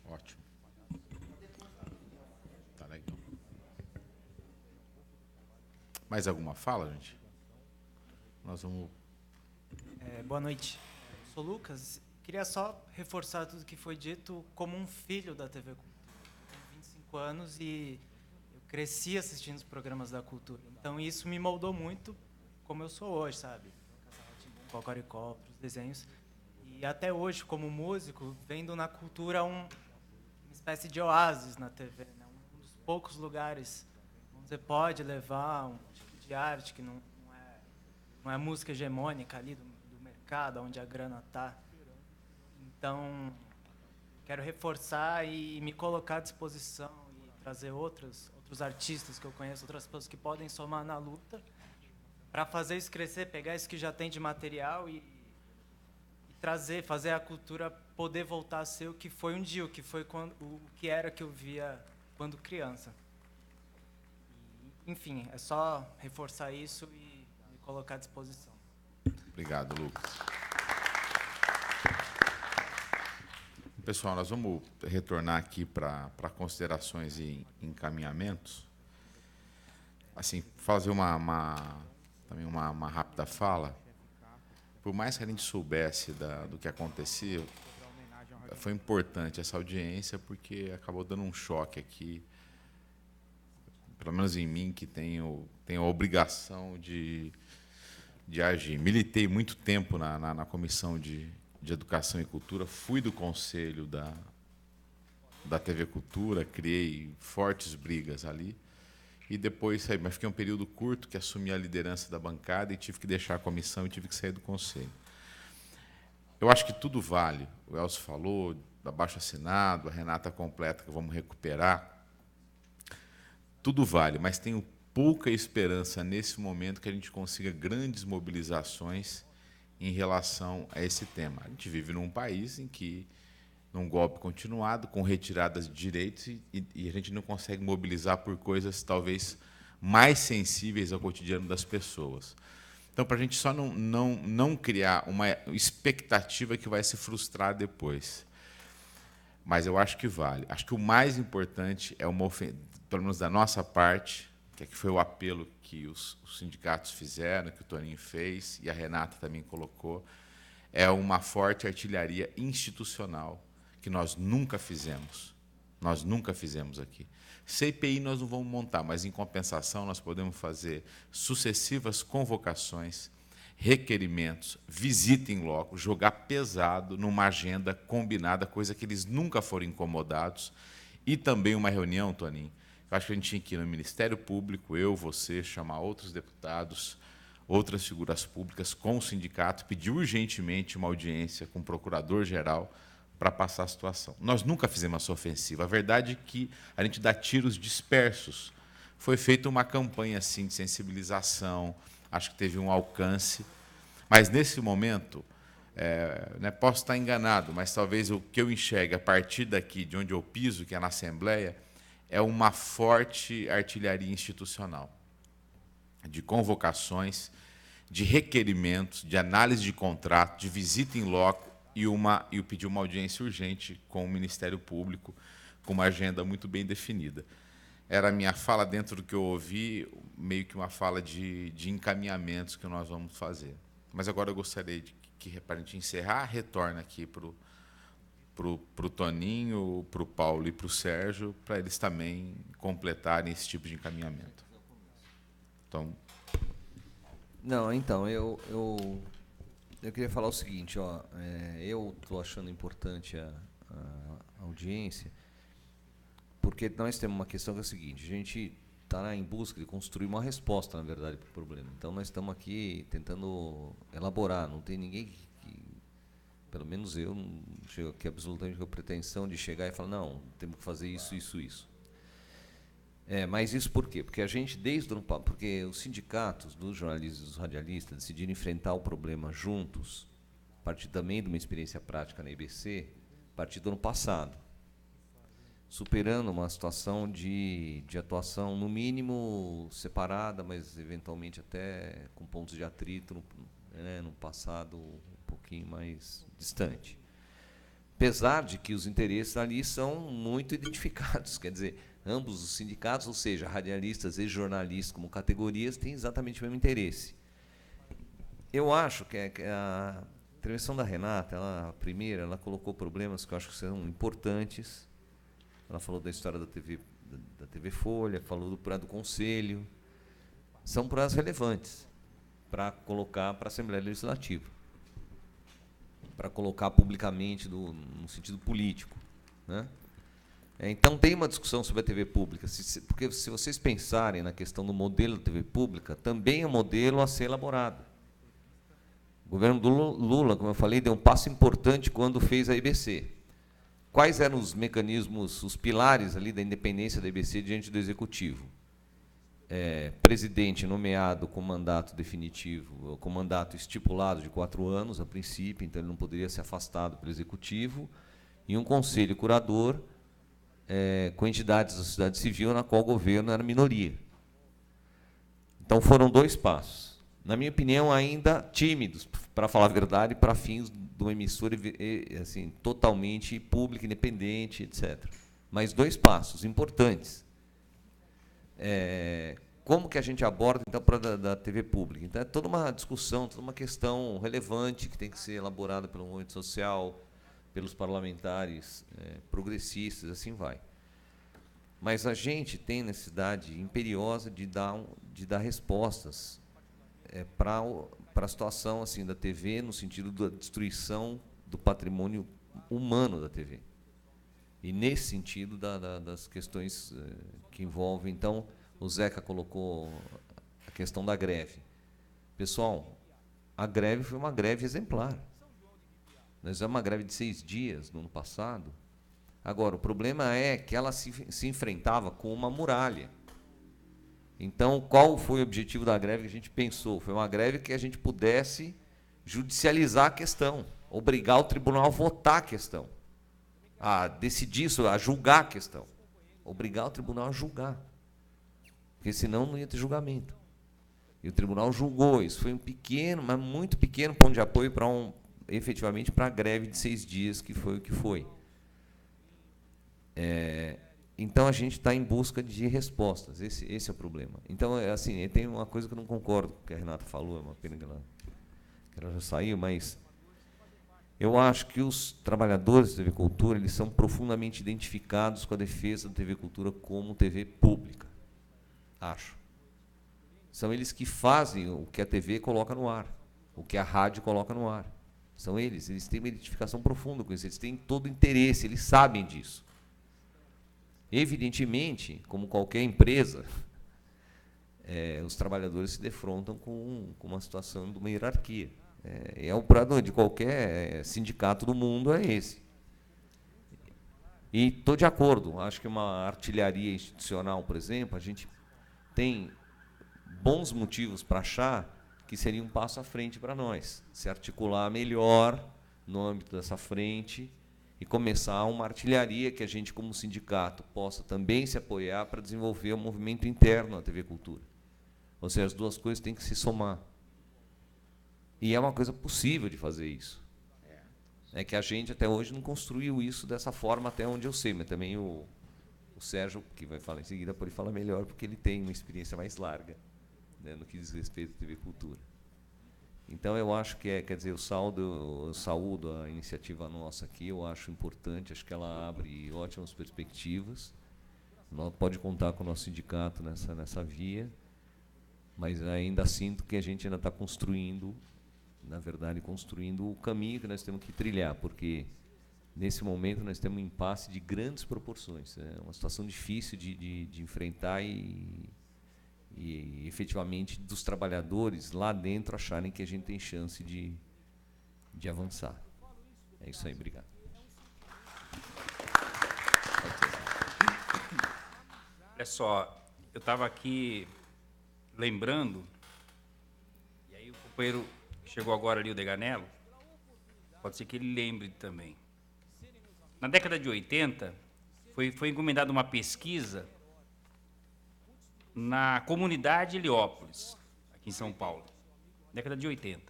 Ótimo. Tá legal. Mais alguma fala, gente? Nós vamos... Boa noite. Eu sou o Lucas. Queria só reforçar tudo que foi dito como um filho da TV Cultura. Eu tenho 25 anos e eu cresci assistindo os programas da Cultura. Então, isso me moldou muito como eu sou hoje, sabe? Cocoricó, para os desenhos. E até hoje, como músico, vendo na Cultura uma espécie de oásis na TV, né? Um dos poucos lugares onde você pode levar um tipo de arte que não é não é a música hegemônica ali do mercado, onde a grana está. Então, quero reforçar e me colocar à disposição e trazer outros artistas que eu conheço, outras pessoas que podem somar na luta, para fazer isso crescer, pegar isso que já tem de material e fazer a cultura poder voltar a ser o que foi um dia, o que era que eu via quando criança. Enfim, é só reforçar isso e me colocar à disposição. Obrigado, Lucas. Pessoal, nós vamos retornar aqui para considerações e encaminhamentos. Assim, fazer também uma rápida fala. Por mais que a gente soubesse do que aconteceu, foi importante essa audiência, porque acabou dando um choque aqui, pelo menos em mim, que tenho a obrigação de agir. Militei muito tempo na Comissão de Educação e Cultura, fui do conselho da TV Cultura, criei fortes brigas ali, e depois saí, mas fiquei um período curto que assumi a liderança da bancada e tive que deixar a comissão e tive que sair do conselho. Eu acho que tudo vale, o Elcio falou, da abaixo-assinado, a Renata completa, que vamos recuperar, tudo vale, mas tenho pouca esperança nesse momento que a gente consiga grandes mobilizações em relação a esse tema. A gente vive num país em que, num golpe continuado, com retiradas de direitos, e a gente não consegue mobilizar por coisas talvez mais sensíveis ao cotidiano das pessoas. Então, para a gente só não criar uma expectativa que vai se frustrar depois. Mas eu acho que vale. Acho que o mais importante é pelo menos da nossa parte, que foi o apelo que os sindicatos fizeram, que o Toninho fez, e a Renata também colocou, é uma forte artilharia institucional que nós nunca fizemos. Nós nunca fizemos aqui. CPI nós não vamos montar, mas, em compensação, nós podemos fazer sucessivas convocações, requerimentos, visita em loco, jogar pesado numa agenda combinada, coisa que eles nunca foram incomodados, e também uma reunião, Toninho. Eu acho que a gente tinha que ir no Ministério Público, eu, você, chamar outros deputados, outras figuras públicas, com o sindicato, pedir urgentemente uma audiência com o procurador-geral para passar a situação. Nós nunca fizemos essa ofensiva. A verdade é que a gente dá tiros dispersos. Foi feita uma campanha assim, de sensibilização, acho que teve um alcance, mas, nesse momento, posso estar enganado, mas talvez o que eu enxergue a partir daqui, de onde eu piso, que é na Assembleia, é uma forte artilharia institucional, de convocações, de requerimentos, de análise de contrato, de visita em loco e pedir uma audiência urgente com o Ministério Público, com uma agenda muito bem definida. Era a minha fala, dentro do que eu ouvi, meio que uma fala de encaminhamentos que nós vamos fazer. Mas agora eu gostaria de que, para a gente encerrar, retorne aqui para o Toninho, para o Paulo e para o Sérgio, para eles também completarem esse tipo de encaminhamento. Então... Não, então, eu queria falar o seguinte, eu estou achando importante a audiência, porque nós temos uma questão que é a seguinte: a gente está em busca de construir uma resposta, na verdade, para o problema. Então, nós estamos aqui tentando elaborar, não tem ninguém pelo menos eu, não chego aqui absolutamente com a pretensão de chegar e falar, não, temos que fazer isso, isso, isso. Mas isso por quê? Porque a gente, porque os sindicatos dos jornalistas e dos radialistas decidiram enfrentar o problema juntos, a partir também de uma experiência prática na IBC, a partir do ano passado, superando uma situação de atuação, no mínimo, separada, mas eventualmente até com pontos de atrito no passado um pouquinho mais distante. Apesar de que os interesses ali são muito identificados, quer dizer, ambos os sindicatos, ou seja, radialistas e jornalistas como categorias, têm exatamente o mesmo interesse. Eu acho que a intervenção da Renata, a primeira, ela colocou problemas que eu acho que são importantes. Ela falou da história da TV Folha, falou do Prado Conselho. São problemas relevantes para colocar para a Assembleia Legislativa, para colocar publicamente no sentido político, né? Então, tem uma discussão sobre a TV pública, porque se vocês pensarem na questão do modelo da TV pública, também é um modelo a ser elaborado. governo do Lula, como eu falei, deu um passo importante quando fez a EBC. Quais eram os mecanismos, os pilares ali da independência da EBC diante do Executivo? Presidente nomeado com mandato definitivo, com mandato estipulado de 4 anos, a princípio, então ele não poderia ser afastado pelo Executivo, e um conselho curador com entidades da sociedade civil, na qual o governo era minoria. Então foram 2 passos. Na minha opinião, ainda tímidos, para falar a verdade, para fins de uma emissora assim, totalmente pública, independente, etc. Mas 2 passos importantes. Como que a gente aborda, então, para da TV pública? Então, é toda uma discussão, toda uma questão relevante que tem que ser elaborada pelo movimento social, pelos parlamentares progressistas, assim vai. Mas a gente tem necessidade imperiosa de dar respostas para a situação assim, da TV, no sentido da destruição do patrimônio humano da TV. E, nesse sentido, das questões que envolvem... Então, o Zeca colocou a questão da greve. Pessoal, a greve foi uma greve exemplar. Nós fizemos uma greve de 6 dias no ano passado. Agora, o problema é que ela se enfrentava com uma muralha. Então, qual foi o objetivo da greve que a gente pensou? Foi uma greve que a gente pudesse judicializar a questão, obrigar o tribunal a votar a questão, a decidir, a julgar a questão, obrigar o tribunal a julgar, porque senão não ia ter julgamento. E o tribunal julgou. Isso foi um pequeno, mas muito pequeno ponto de apoio para efetivamente para a greve de 6 dias, que foi o que foi. Então, a gente está em busca de respostas. Esse é o problema. Então, assim, tem uma coisa que eu não concordo com o que a Renata falou, é uma pena que ela já saiu, mas eu acho que os trabalhadores da TV Cultura, eles são profundamente identificados com a defesa da TV Cultura como TV pública. Acho. São eles que fazem o que a TV coloca no ar, o que a rádio coloca no ar. São eles têm uma identificação profunda com isso, eles têm todo o interesse, eles sabem disso. Evidentemente, como qualquer empresa, os trabalhadores se defrontam com uma situação de uma hierarquia. O operador de qualquer sindicato do mundo é esse. E estou de acordo, acho que uma artilharia institucional, por exemplo, a gente tem bons motivos para achar que seria um passo à frente para nós, se articular melhor no âmbito dessa frente e começar uma artilharia que a gente, como sindicato, possa também se apoiar para desenvolver o movimento interno da TV Cultura. Ou seja, as 2 coisas têm que se somar. E é uma coisa possível de fazer isso. É que a gente, até hoje, não construiu isso dessa forma, até onde eu sei, mas também o Sérgio, que vai falar em seguida, pode falar melhor, porque ele tem uma experiência mais larga, né, no que diz respeito à TV Cultura. Então, eu acho que quer dizer, eu saúdo a iniciativa nossa aqui, eu acho importante, acho que ela abre ótimas perspectivas. Nós pode contar com o nosso sindicato nessa via, mas ainda sinto que a gente ainda está construindo, na verdade, construindo o caminho que nós temos que trilhar, porque, nesse momento, nós temos um impasse de grandes proporções. É uma situação difícil de enfrentar e efetivamente dos trabalhadores lá dentro acharem que a gente tem chance de avançar. É isso aí, obrigado. Olha só, eu estava aqui lembrando, e aí o companheiro que chegou agora ali, o Deganello, pode ser que ele lembre também. Na década de 80, foi encomendada uma pesquisa na comunidade Heliópolis, aqui em São Paulo, década de 80.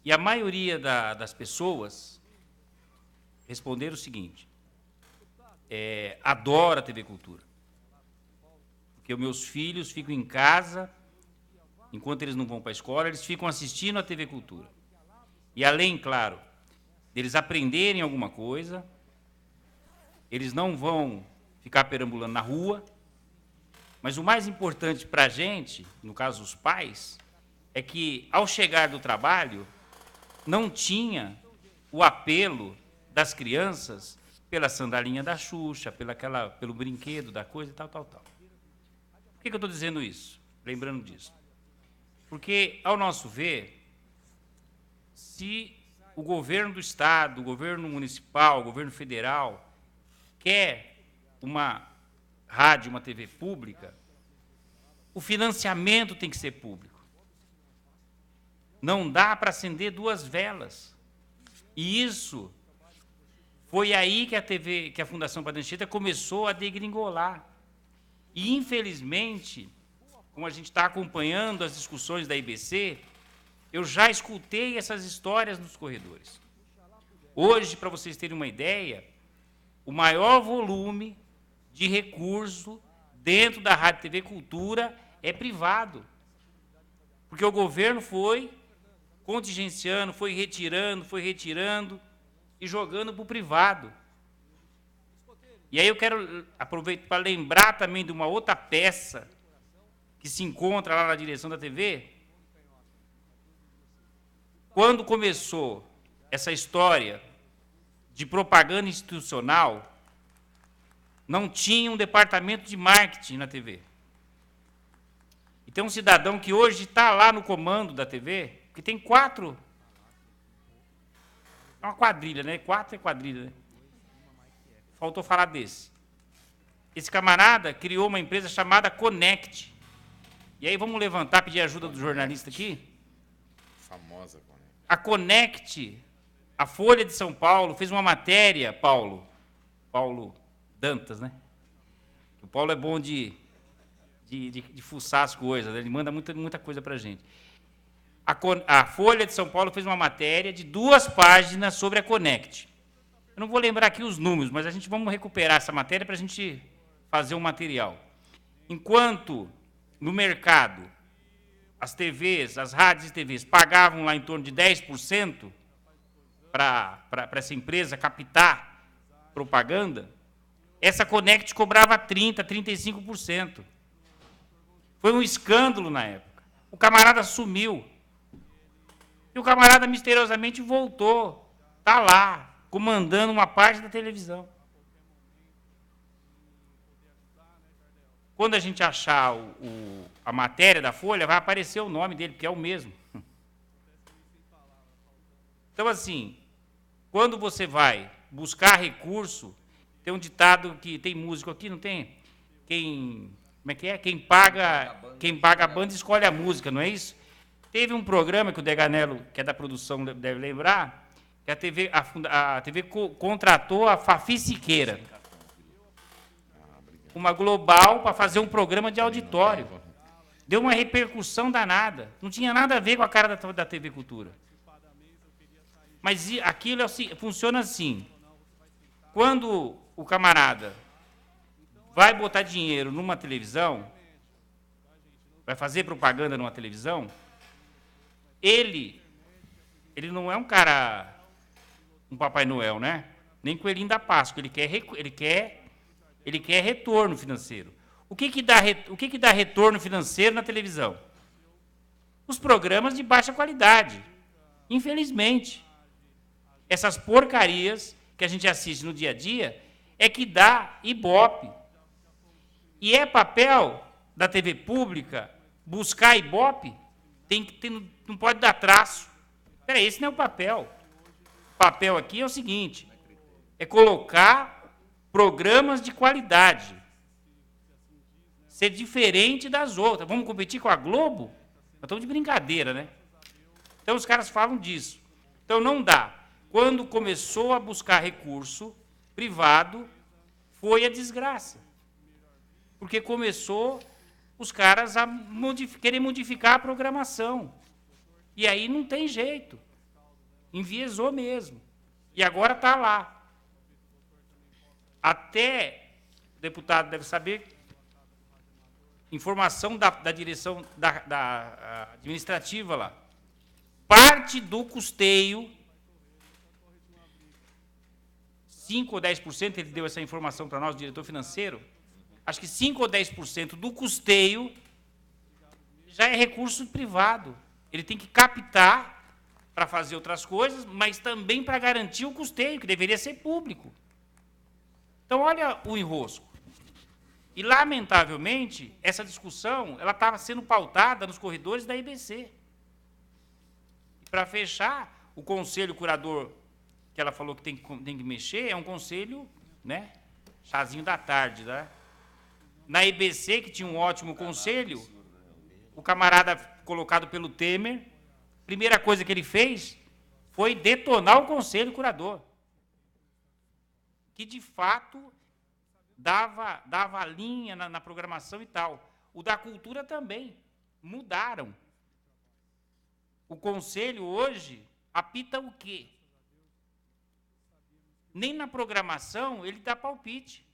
E a maioria das pessoas responderam o seguinte: adoro a TV Cultura, porque os meus filhos ficam em casa, enquanto eles não vão para a escola, eles ficam assistindo a TV Cultura. E além, claro, deles aprenderem alguma coisa, eles não vão ficar perambulando na rua. Mas o mais importante para a gente, no caso os pais, é que, ao chegar do trabalho, não tinha o apelo das crianças pela sandalinha da Xuxa, pelo brinquedo da coisa e tal. Por que eu estou dizendo isso? Lembrando disso. Porque, ao nosso ver, se o governo do Estado, o governo municipal, o governo federal quer uma rádio, uma TV pública, o financiamento tem que ser público. Não dá para acender duas velas. E isso foi aí que a Fundação Padre Anchieta começou a degringolar. E, infelizmente, como a gente está acompanhando as discussões da IBC, eu já escutei essas histórias nos corredores. Hoje, para vocês terem uma ideia, o maior volume de recurso dentro da Rádio TV Cultura é privado. Porque o governo foi contingenciando, foi retirando e jogando para o privado. E aí eu quero aproveitar para lembrar também de uma outra peça que se encontra lá na direção da TV. Quando começou essa história de propaganda institucional, não tinha um departamento de marketing na TV. E tem um cidadão que hoje está lá no comando da TV, que tem 4. É uma quadrilha, né? 4 é quadrilha, né? Faltou falar desse. Esse camarada criou uma empresa chamada Connect. E aí vamos levantar, pedir ajuda do jornalista aqui. Famosa Connect. A Connect, a Folha de São Paulo, fez uma matéria, Paulo Dantas, né? O Paulo é bom de fuçar as coisas, né? Ele manda muita coisa para a gente. A Folha de São Paulo fez uma matéria de 2 páginas sobre a Connect. Eu não vou lembrar aqui os números, mas vamos recuperar essa matéria para a gente fazer um material. Enquanto no mercado as TVs, as rádios e TVs pagavam lá em torno de 10% para essa empresa captar propaganda, essa Connect cobrava 30%, 35%. Foi um escândalo na época. O camarada sumiu. E o camarada misteriosamente voltou. Está lá, comandando uma parte da televisão. Quando a gente achar a matéria da Folha, vai aparecer o nome dele, porque é o mesmo. Então, assim, quando você vai buscar recurso, tem um ditado que tem músico aqui, não tem? Como é que é? Quem paga a banda escolhe a música, não é isso? Teve um programa que o Deganello, que é da produção, deve lembrar, que a TV contratou a Fafi Siqueira, uma global, para fazer um programa de auditório. Deu uma repercussão danada. Não tinha nada a ver com a cara da TV Cultura. Mas aquilo funciona assim. Quando o camarada vai botar dinheiro numa televisão, vai fazer propaganda numa televisão, ele não é um cara, um Papai Noel, né? Nem Coelhinho da Páscoa. Ele quer retorno financeiro. O que dá retorno financeiro na televisão? Os programas de baixa qualidade. Infelizmente. Essas porcarias que a gente assiste no dia a dia é que dá Ibope. E é papel da TV pública buscar Ibope? Não pode dar traço. Peraí, esse não é o papel. O papel aqui é o seguinte, é colocar programas de qualidade. Ser diferente das outras. Vamos competir com a Globo? Nós estamos de brincadeira, né? Então, os caras falam disso. Então, não dá. Quando começou a buscar recurso privado, foi a desgraça. Porque começou os caras a querer modificar a programação. E aí não tem jeito. Enviesou mesmo. E agora está lá. Até, o deputado deve saber, informação da direção da administrativa lá. Parte do custeio, 5 ou 10%, ele deu essa informação para nós, o diretor financeiro, acho que 5 ou 10% do custeio já é recurso privado. Ele tem que captar para fazer outras coisas, mas também para garantir o custeio, que deveria ser público. Então, olha o enrosco. E, lamentavelmente, essa discussão estava sendo pautada nos corredores da IBC. Para fechar, O conselho curador, que ela falou que tem que mexer, é um conselho, né? Chazinho da tarde, né? Na EBC, que tinha um ótimo conselho, o camarada colocado pelo Temer, primeira coisa que ele fez foi detonar o conselho curador, que de fato dava linha na programação e tal. O da cultura também. Mudaram. O conselho hoje apita o quê? Nem na programação ele dá palpite,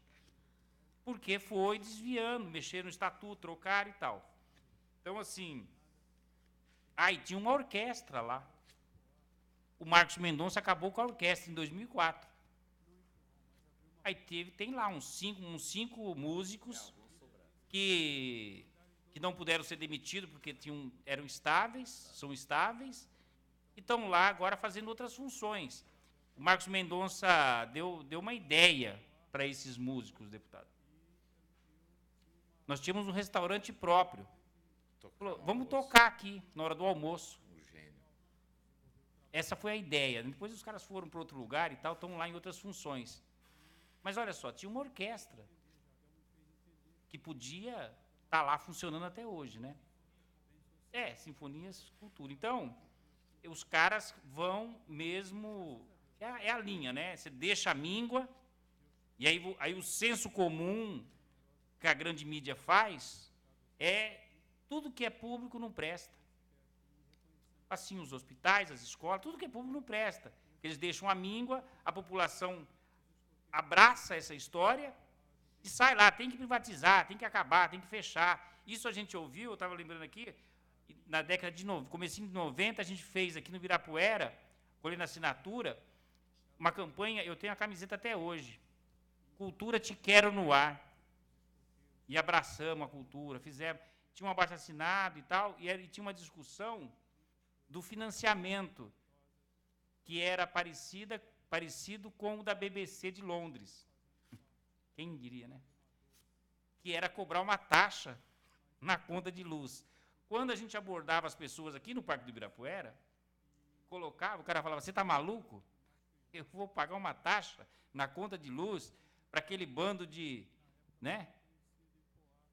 porque foi desviando, mexer no estatuto, trocar e tal. Então, assim, aí tinha uma orquestra lá. O Marcos Mendonça acabou com a orquestra em 2004. Aí tem lá uns cinco músicos que não puderam ser demitidos porque eram são estáveis, e estão lá agora fazendo outras funções. O Marcos Mendonça deu uma ideia para esses músicos, deputado. Nós tínhamos um restaurante próprio. Falou, vamos tocar aqui na hora do almoço. Essa foi a ideia. Depois os caras foram para outro lugar e tal, estão lá em outras funções. Mas olha só, tinha uma orquestra que podia estar lá funcionando até hoje, né? Sinfonias, cultura. Então, os caras vão mesmo... É a linha, né? Você deixa a míngua, e aí o senso comum que a grande mídia faz é tudo que é público não presta. Assim, os hospitais, as escolas, tudo que é público não presta. Eles deixam a míngua, a população abraça essa história e sai lá, tem que privatizar, tem que acabar, tem que fechar. Isso a gente ouviu, eu estava lembrando aqui, na década de comecinho de 90, a gente fez aqui no Ibirapuera, colhendo assinatura, uma campanha, eu tenho a camiseta até hoje, Cultura Te Quero no Ar. E abraçamos a cultura, tinha um abaixo-assinado e tal, e tinha uma discussão do financiamento, que era parecido com o da BBC de Londres. Quem diria, né? Que era cobrar uma taxa na conta de luz. Quando a gente abordava as pessoas aqui no Parque do Ibirapuera, o cara falava, você está maluco? Eu vou pagar uma taxa na conta de luz para aquele bando de... né?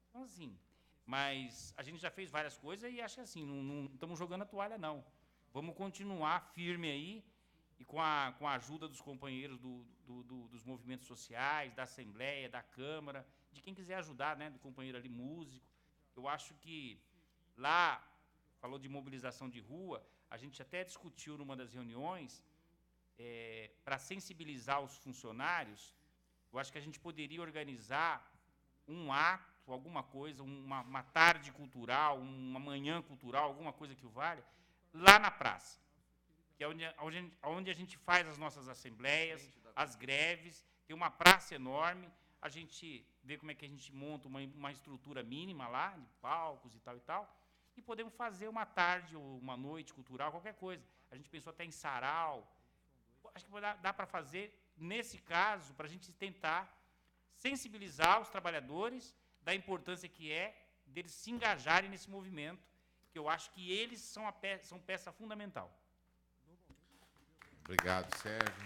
Então, assim, mas a gente já fez várias coisas e acho que assim, não estamos jogando a toalha, não. Vamos continuar firme aí e com a ajuda dos companheiros dos movimentos sociais, da Assembleia, da Câmara, de quem quiser ajudar, né, do companheiro ali, músico. Eu acho que lá, falou de mobilização de rua, a gente até discutiu numa das reuniões, para sensibilizar os funcionários, eu acho que a gente poderia organizar um ato, alguma coisa, uma tarde cultural, uma manhã cultural, alguma coisa que o valha, lá na praça, que é onde a gente faz as nossas assembleias, as greves, tem uma praça enorme, a gente vê como é que a gente monta uma estrutura mínima lá, de palcos e tal, e podemos fazer uma tarde ou uma noite cultural, qualquer coisa. A gente pensou até em sarau. Acho que dá para fazer, nesse caso, para a gente tentar sensibilizar os trabalhadores da importância que é deles se engajarem nesse movimento, que eu acho que eles são peça fundamental. Obrigado, Sérgio.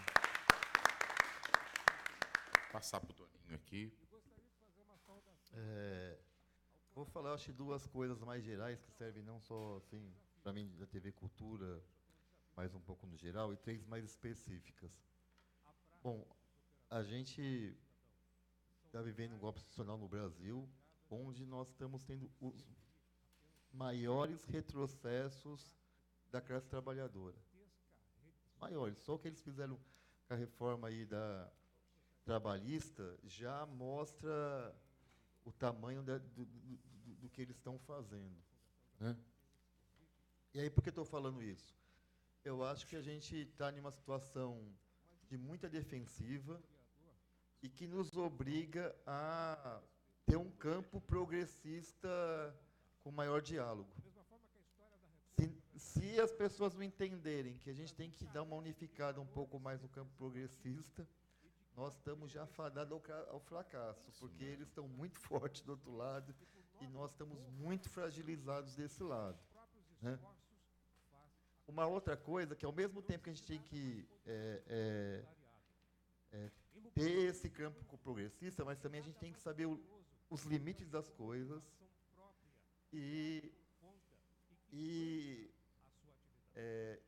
Vou passar para o Toninho aqui. Vou falar, acho, duas coisas mais gerais que servem não só, assim, para mim, da TV Cultura, mas um pouco no geral, e três mais específicas. Bom, a gente está vivendo um golpe institucional no Brasil, onde nós estamos tendo os maiores retrocessos da classe trabalhadora. Maiores. Só o que eles fizeram com a reforma aí da trabalhista já mostra o tamanho do que eles estão fazendo, né? E aí, por que estou falando isso? Eu acho que a gente está em uma situação de muita defensiva e que nos obriga a ter um campo progressista com maior diálogo. Se as pessoas não entenderem que a gente tem que dar uma unificada um pouco mais no campo progressista, nós estamos já fadados ao fracasso, porque eles estão muito fortes do outro lado e nós estamos muito fragilizados desse lado, né? Uma outra coisa, que ao mesmo tempo que a gente tem que ter esse campo progressista, mas também a gente tem que saber os limites das coisas e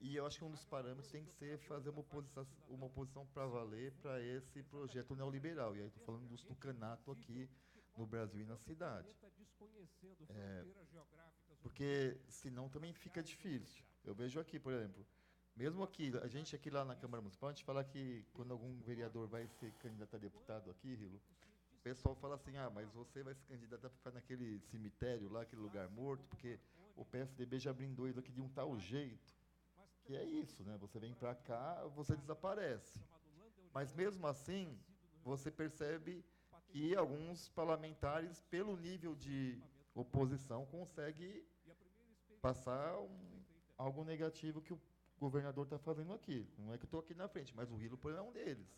eu acho que um dos parâmetros tem que ser fazer uma oposição para valer para esse projeto neoliberal. E aí estou falando dos tucanato aqui no Brasil e na cidade. Porque senão também fica difícil. Eu vejo aqui, por exemplo, mesmo aqui, a gente aqui lá na Câmara Municipal, a gente fala que quando algum vereador vai ser candidato a deputado aqui, Rilo, o pessoal fala assim, mas você vai se candidatar para ficar naquele cemitério lá, aquele lugar morto, porque o PSDB já brindou isso aqui de um tal jeito. Que é isso, né? Você vem para cá, você desaparece. Mas mesmo assim, você percebe que alguns parlamentares, pelo nível de oposição, conseguem passar algo negativo que o governador está fazendo aqui. Não é que eu estou aqui na frente, mas o Rilo é um deles.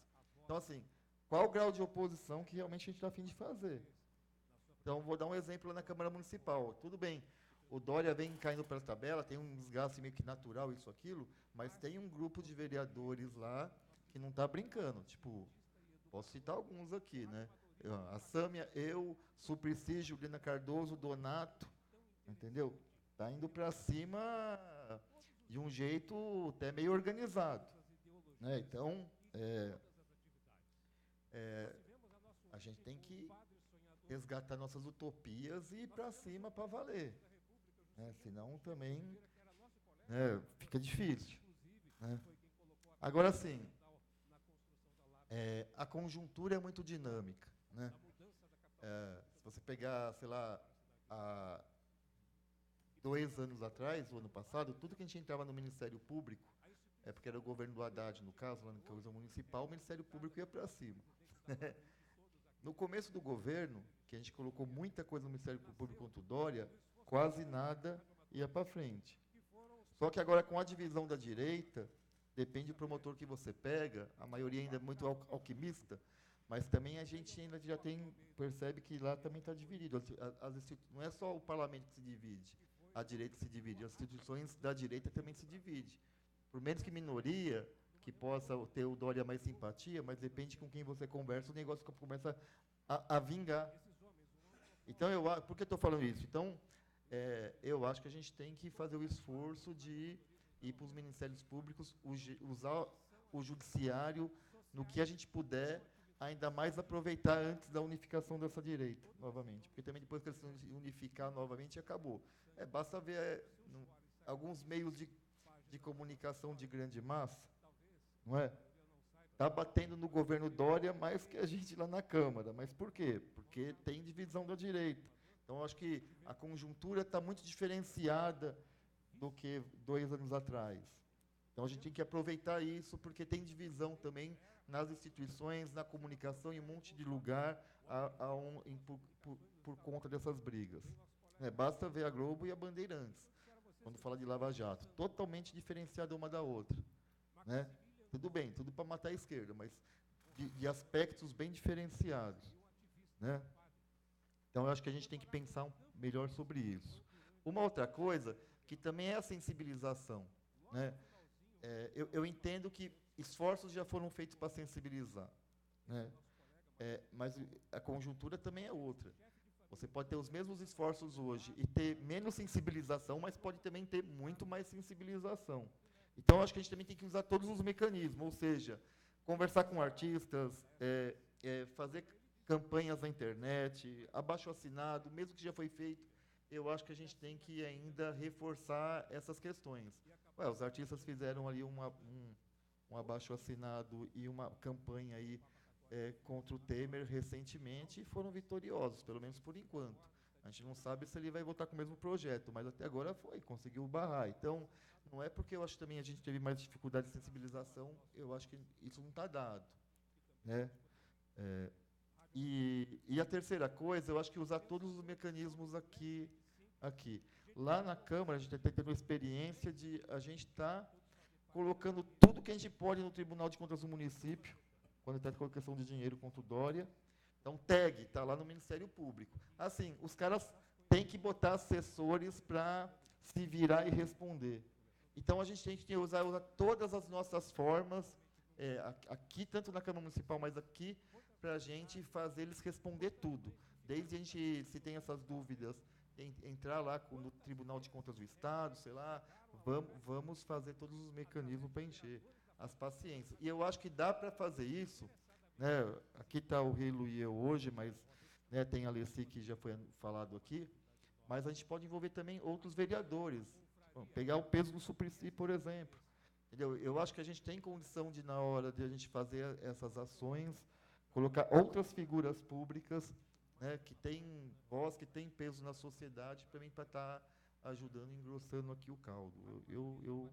Então, assim, qual o grau de oposição que realmente a gente está a fim de fazer? Então, vou dar um exemplo lá na Câmara Municipal. Tudo bem, o Dória vem caindo pela tabela, tem um desgaste meio que natural, isso, aquilo, mas tem um grupo de vereadores lá que não está brincando. Tipo, posso citar alguns aqui, né? A Sâmia, eu, Suplicy, Juliana Cardoso, Donato, entendeu? Está indo para cima de um jeito até meio organizado, né? Então, a gente tem que resgatar nossas utopias e ir para cima para valer, né? Senão também fica difícil, né? Agora sim, a conjuntura é muito dinâmica, né? Se você pegar, sei lá, 2 anos atrás, o ano passado, tudo que a gente entrava no Ministério Público, porque era o governo do Haddad, no caso, lá na coisa municipal, o Ministério Público ia para cima. No começo do governo, que a gente colocou muita coisa no Ministério Público contra o Dória, quase nada ia para frente. Só que agora, com a divisão da direita, depende do promotor que você pega, a maioria ainda é muito alquimista, mas também a gente ainda já percebe que lá também está dividido. Não é só o parlamento que se divide, a direita se divide, as instituições da direita também se dividem. Por menos que minoria, que possa ter o Dória mais simpatia, mas depende com quem você conversa, o negócio começa a vingar. Então, por que eu estou falando isso? Então, eu acho que a gente tem que fazer o esforço de ir para os ministérios públicos, usar o judiciário no que a gente puder, ainda mais aproveitar antes da unificação dessa direita, novamente. Porque também depois que eles se unificar novamente, acabou. Basta ver alguns meios de comunicação de grande massa, não é? Está batendo no governo Dória mais que a gente lá na Câmara. Mas por quê? Porque tem divisão da direita. Então, eu acho que a conjuntura está muito diferenciada do que 2 anos atrás. Então, a gente tem que aproveitar isso, porque tem divisão também nas instituições, na comunicação, em um monte de lugar, por conta dessas brigas. Basta ver a Globo e a Bandeirantes, quando fala de Lava Jato. Totalmente diferenciada uma da outra, né? Tudo bem, tudo para matar a esquerda, mas de aspectos bem diferenciados, né? Então, eu acho que a gente tem que pensar melhor sobre isso. Uma outra coisa, que também é a sensibilização, né? Eu entendo que esforços já foram feitos para sensibilizar, né? Mas a conjuntura também é outra. Você pode ter os mesmos esforços hoje e ter menos sensibilização, mas pode também ter muito mais sensibilização. Então, acho que a gente também tem que usar todos os mecanismos, ou seja, conversar com artistas, fazer campanhas na internet, abaixo-assinado, mesmo que já foi feito, eu acho que a gente tem que ainda reforçar essas questões. Os artistas fizeram ali um abaixo-assinado e uma campanha aí contra o Temer recentemente e foram vitoriosos, pelo menos por enquanto. A gente não sabe se ele vai votar com o mesmo projeto, mas até agora conseguiu barrar. Então, não é porque eu acho que também a gente teve mais dificuldade de sensibilização, eu acho que isso não está dado, né? E a terceira coisa, eu acho que usar todos os mecanismos aqui. Lá na Câmara, a gente está tendo uma experiência de a gente estar colocando tudo que a gente pode no Tribunal de Contas do município, quando está com a questão de dinheiro contra o Dória. Então, TAG está lá no Ministério Público. Assim, os caras têm que botar assessores para se virar e responder. Então, a gente tem que usar todas as nossas formas, aqui, tanto na Câmara Municipal, mas aqui, para a gente fazer eles responder tudo. Desde a gente, se tem essas dúvidas, entrar lá no Tribunal de Contas do Estado, sei lá, vamos fazer todos os mecanismos para encher as paciências. E eu acho que dá para fazer isso, né? Aqui está o Rilo e eu hoje, mas, né, tem a Alessi, que já foi falado aqui, mas a gente pode envolver também outros vereadores. Bom, pegar o peso do Suplicy, por exemplo. Entendeu? Eu acho que a gente tem condição de, na hora de a gente fazer essas ações, colocar outras figuras públicas, né, que têm voz, que têm peso na sociedade, também para estar ajudando, engrossando aqui o caldo. Eu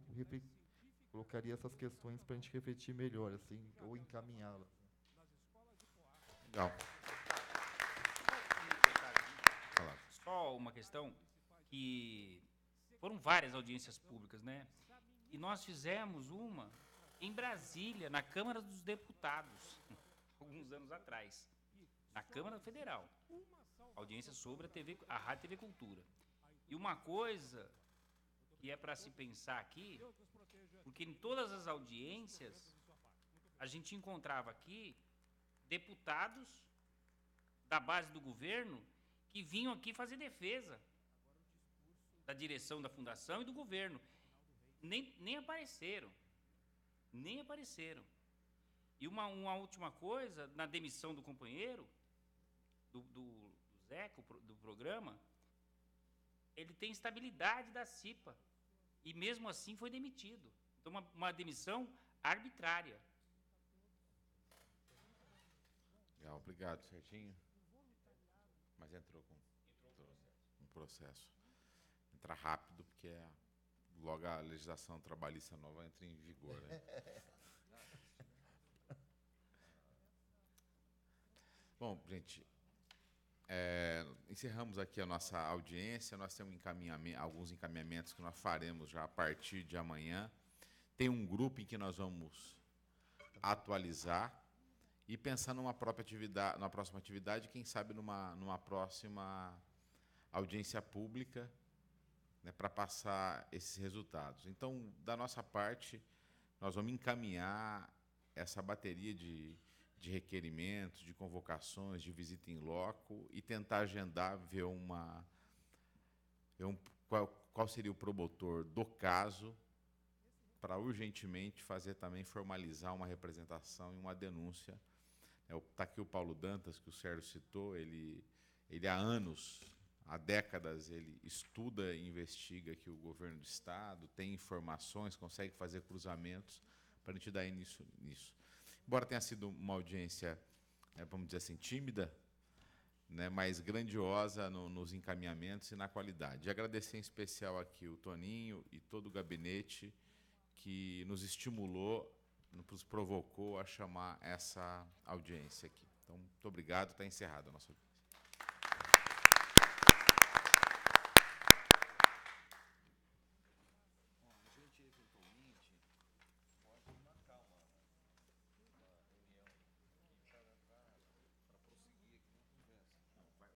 colocaria essas questões para a gente refletir melhor, assim, ou encaminhá-las. Legal. Só uma questão que foram várias audiências públicas, né? E nós fizemos uma em Brasília, na Câmara dos Deputados, alguns anos atrás, na Câmara Federal. Audiência sobre a Rádio TV Cultura. E uma coisa que é para se pensar aqui, porque em todas as audiências a gente encontrava aqui deputados da base do governo que vinham aqui fazer defesa da direção da fundação e do governo. Nem apareceram. Nem apareceram. E uma última coisa, na demissão do companheiro, do Zeca, do programa, ele tem estabilidade da CIPA. E mesmo assim foi demitido. Então, uma demissão arbitrária. Legal, obrigado, certinho. Mas entrou com um processo. Entra rápido, porque logo a legislação trabalhista nova entra em vigor. Né? Bom, gente, encerramos aqui a nossa audiência. Nós temos alguns encaminhamentos que nós faremos já a partir de amanhã. Tem um grupo em que nós vamos atualizar e pensar numa próxima atividade, quem sabe numa próxima audiência pública, né, para passar esses resultados. Então, da nossa parte, nós vamos encaminhar essa bateria de requerimentos, de convocações, de visita em loco e tentar agendar, ver qual seria o promotor do caso para urgentemente formalizar uma representação e uma denúncia. Está aqui o Paulo Dantas, que o Sérgio citou, ele há anos, há décadas, ele estuda e investiga aqui o governo do Estado, tem informações, consegue fazer cruzamentos para a gente dar início nisso. Embora tenha sido uma audiência, vamos dizer assim, tímida, né, mas grandiosa nos encaminhamentos e na qualidade. E agradecer em especial aqui o Toninho e todo o gabinete que nos estimulou, nos provocou a chamar essa audiência aqui. Então, muito obrigado, está encerrada a nossa audiência.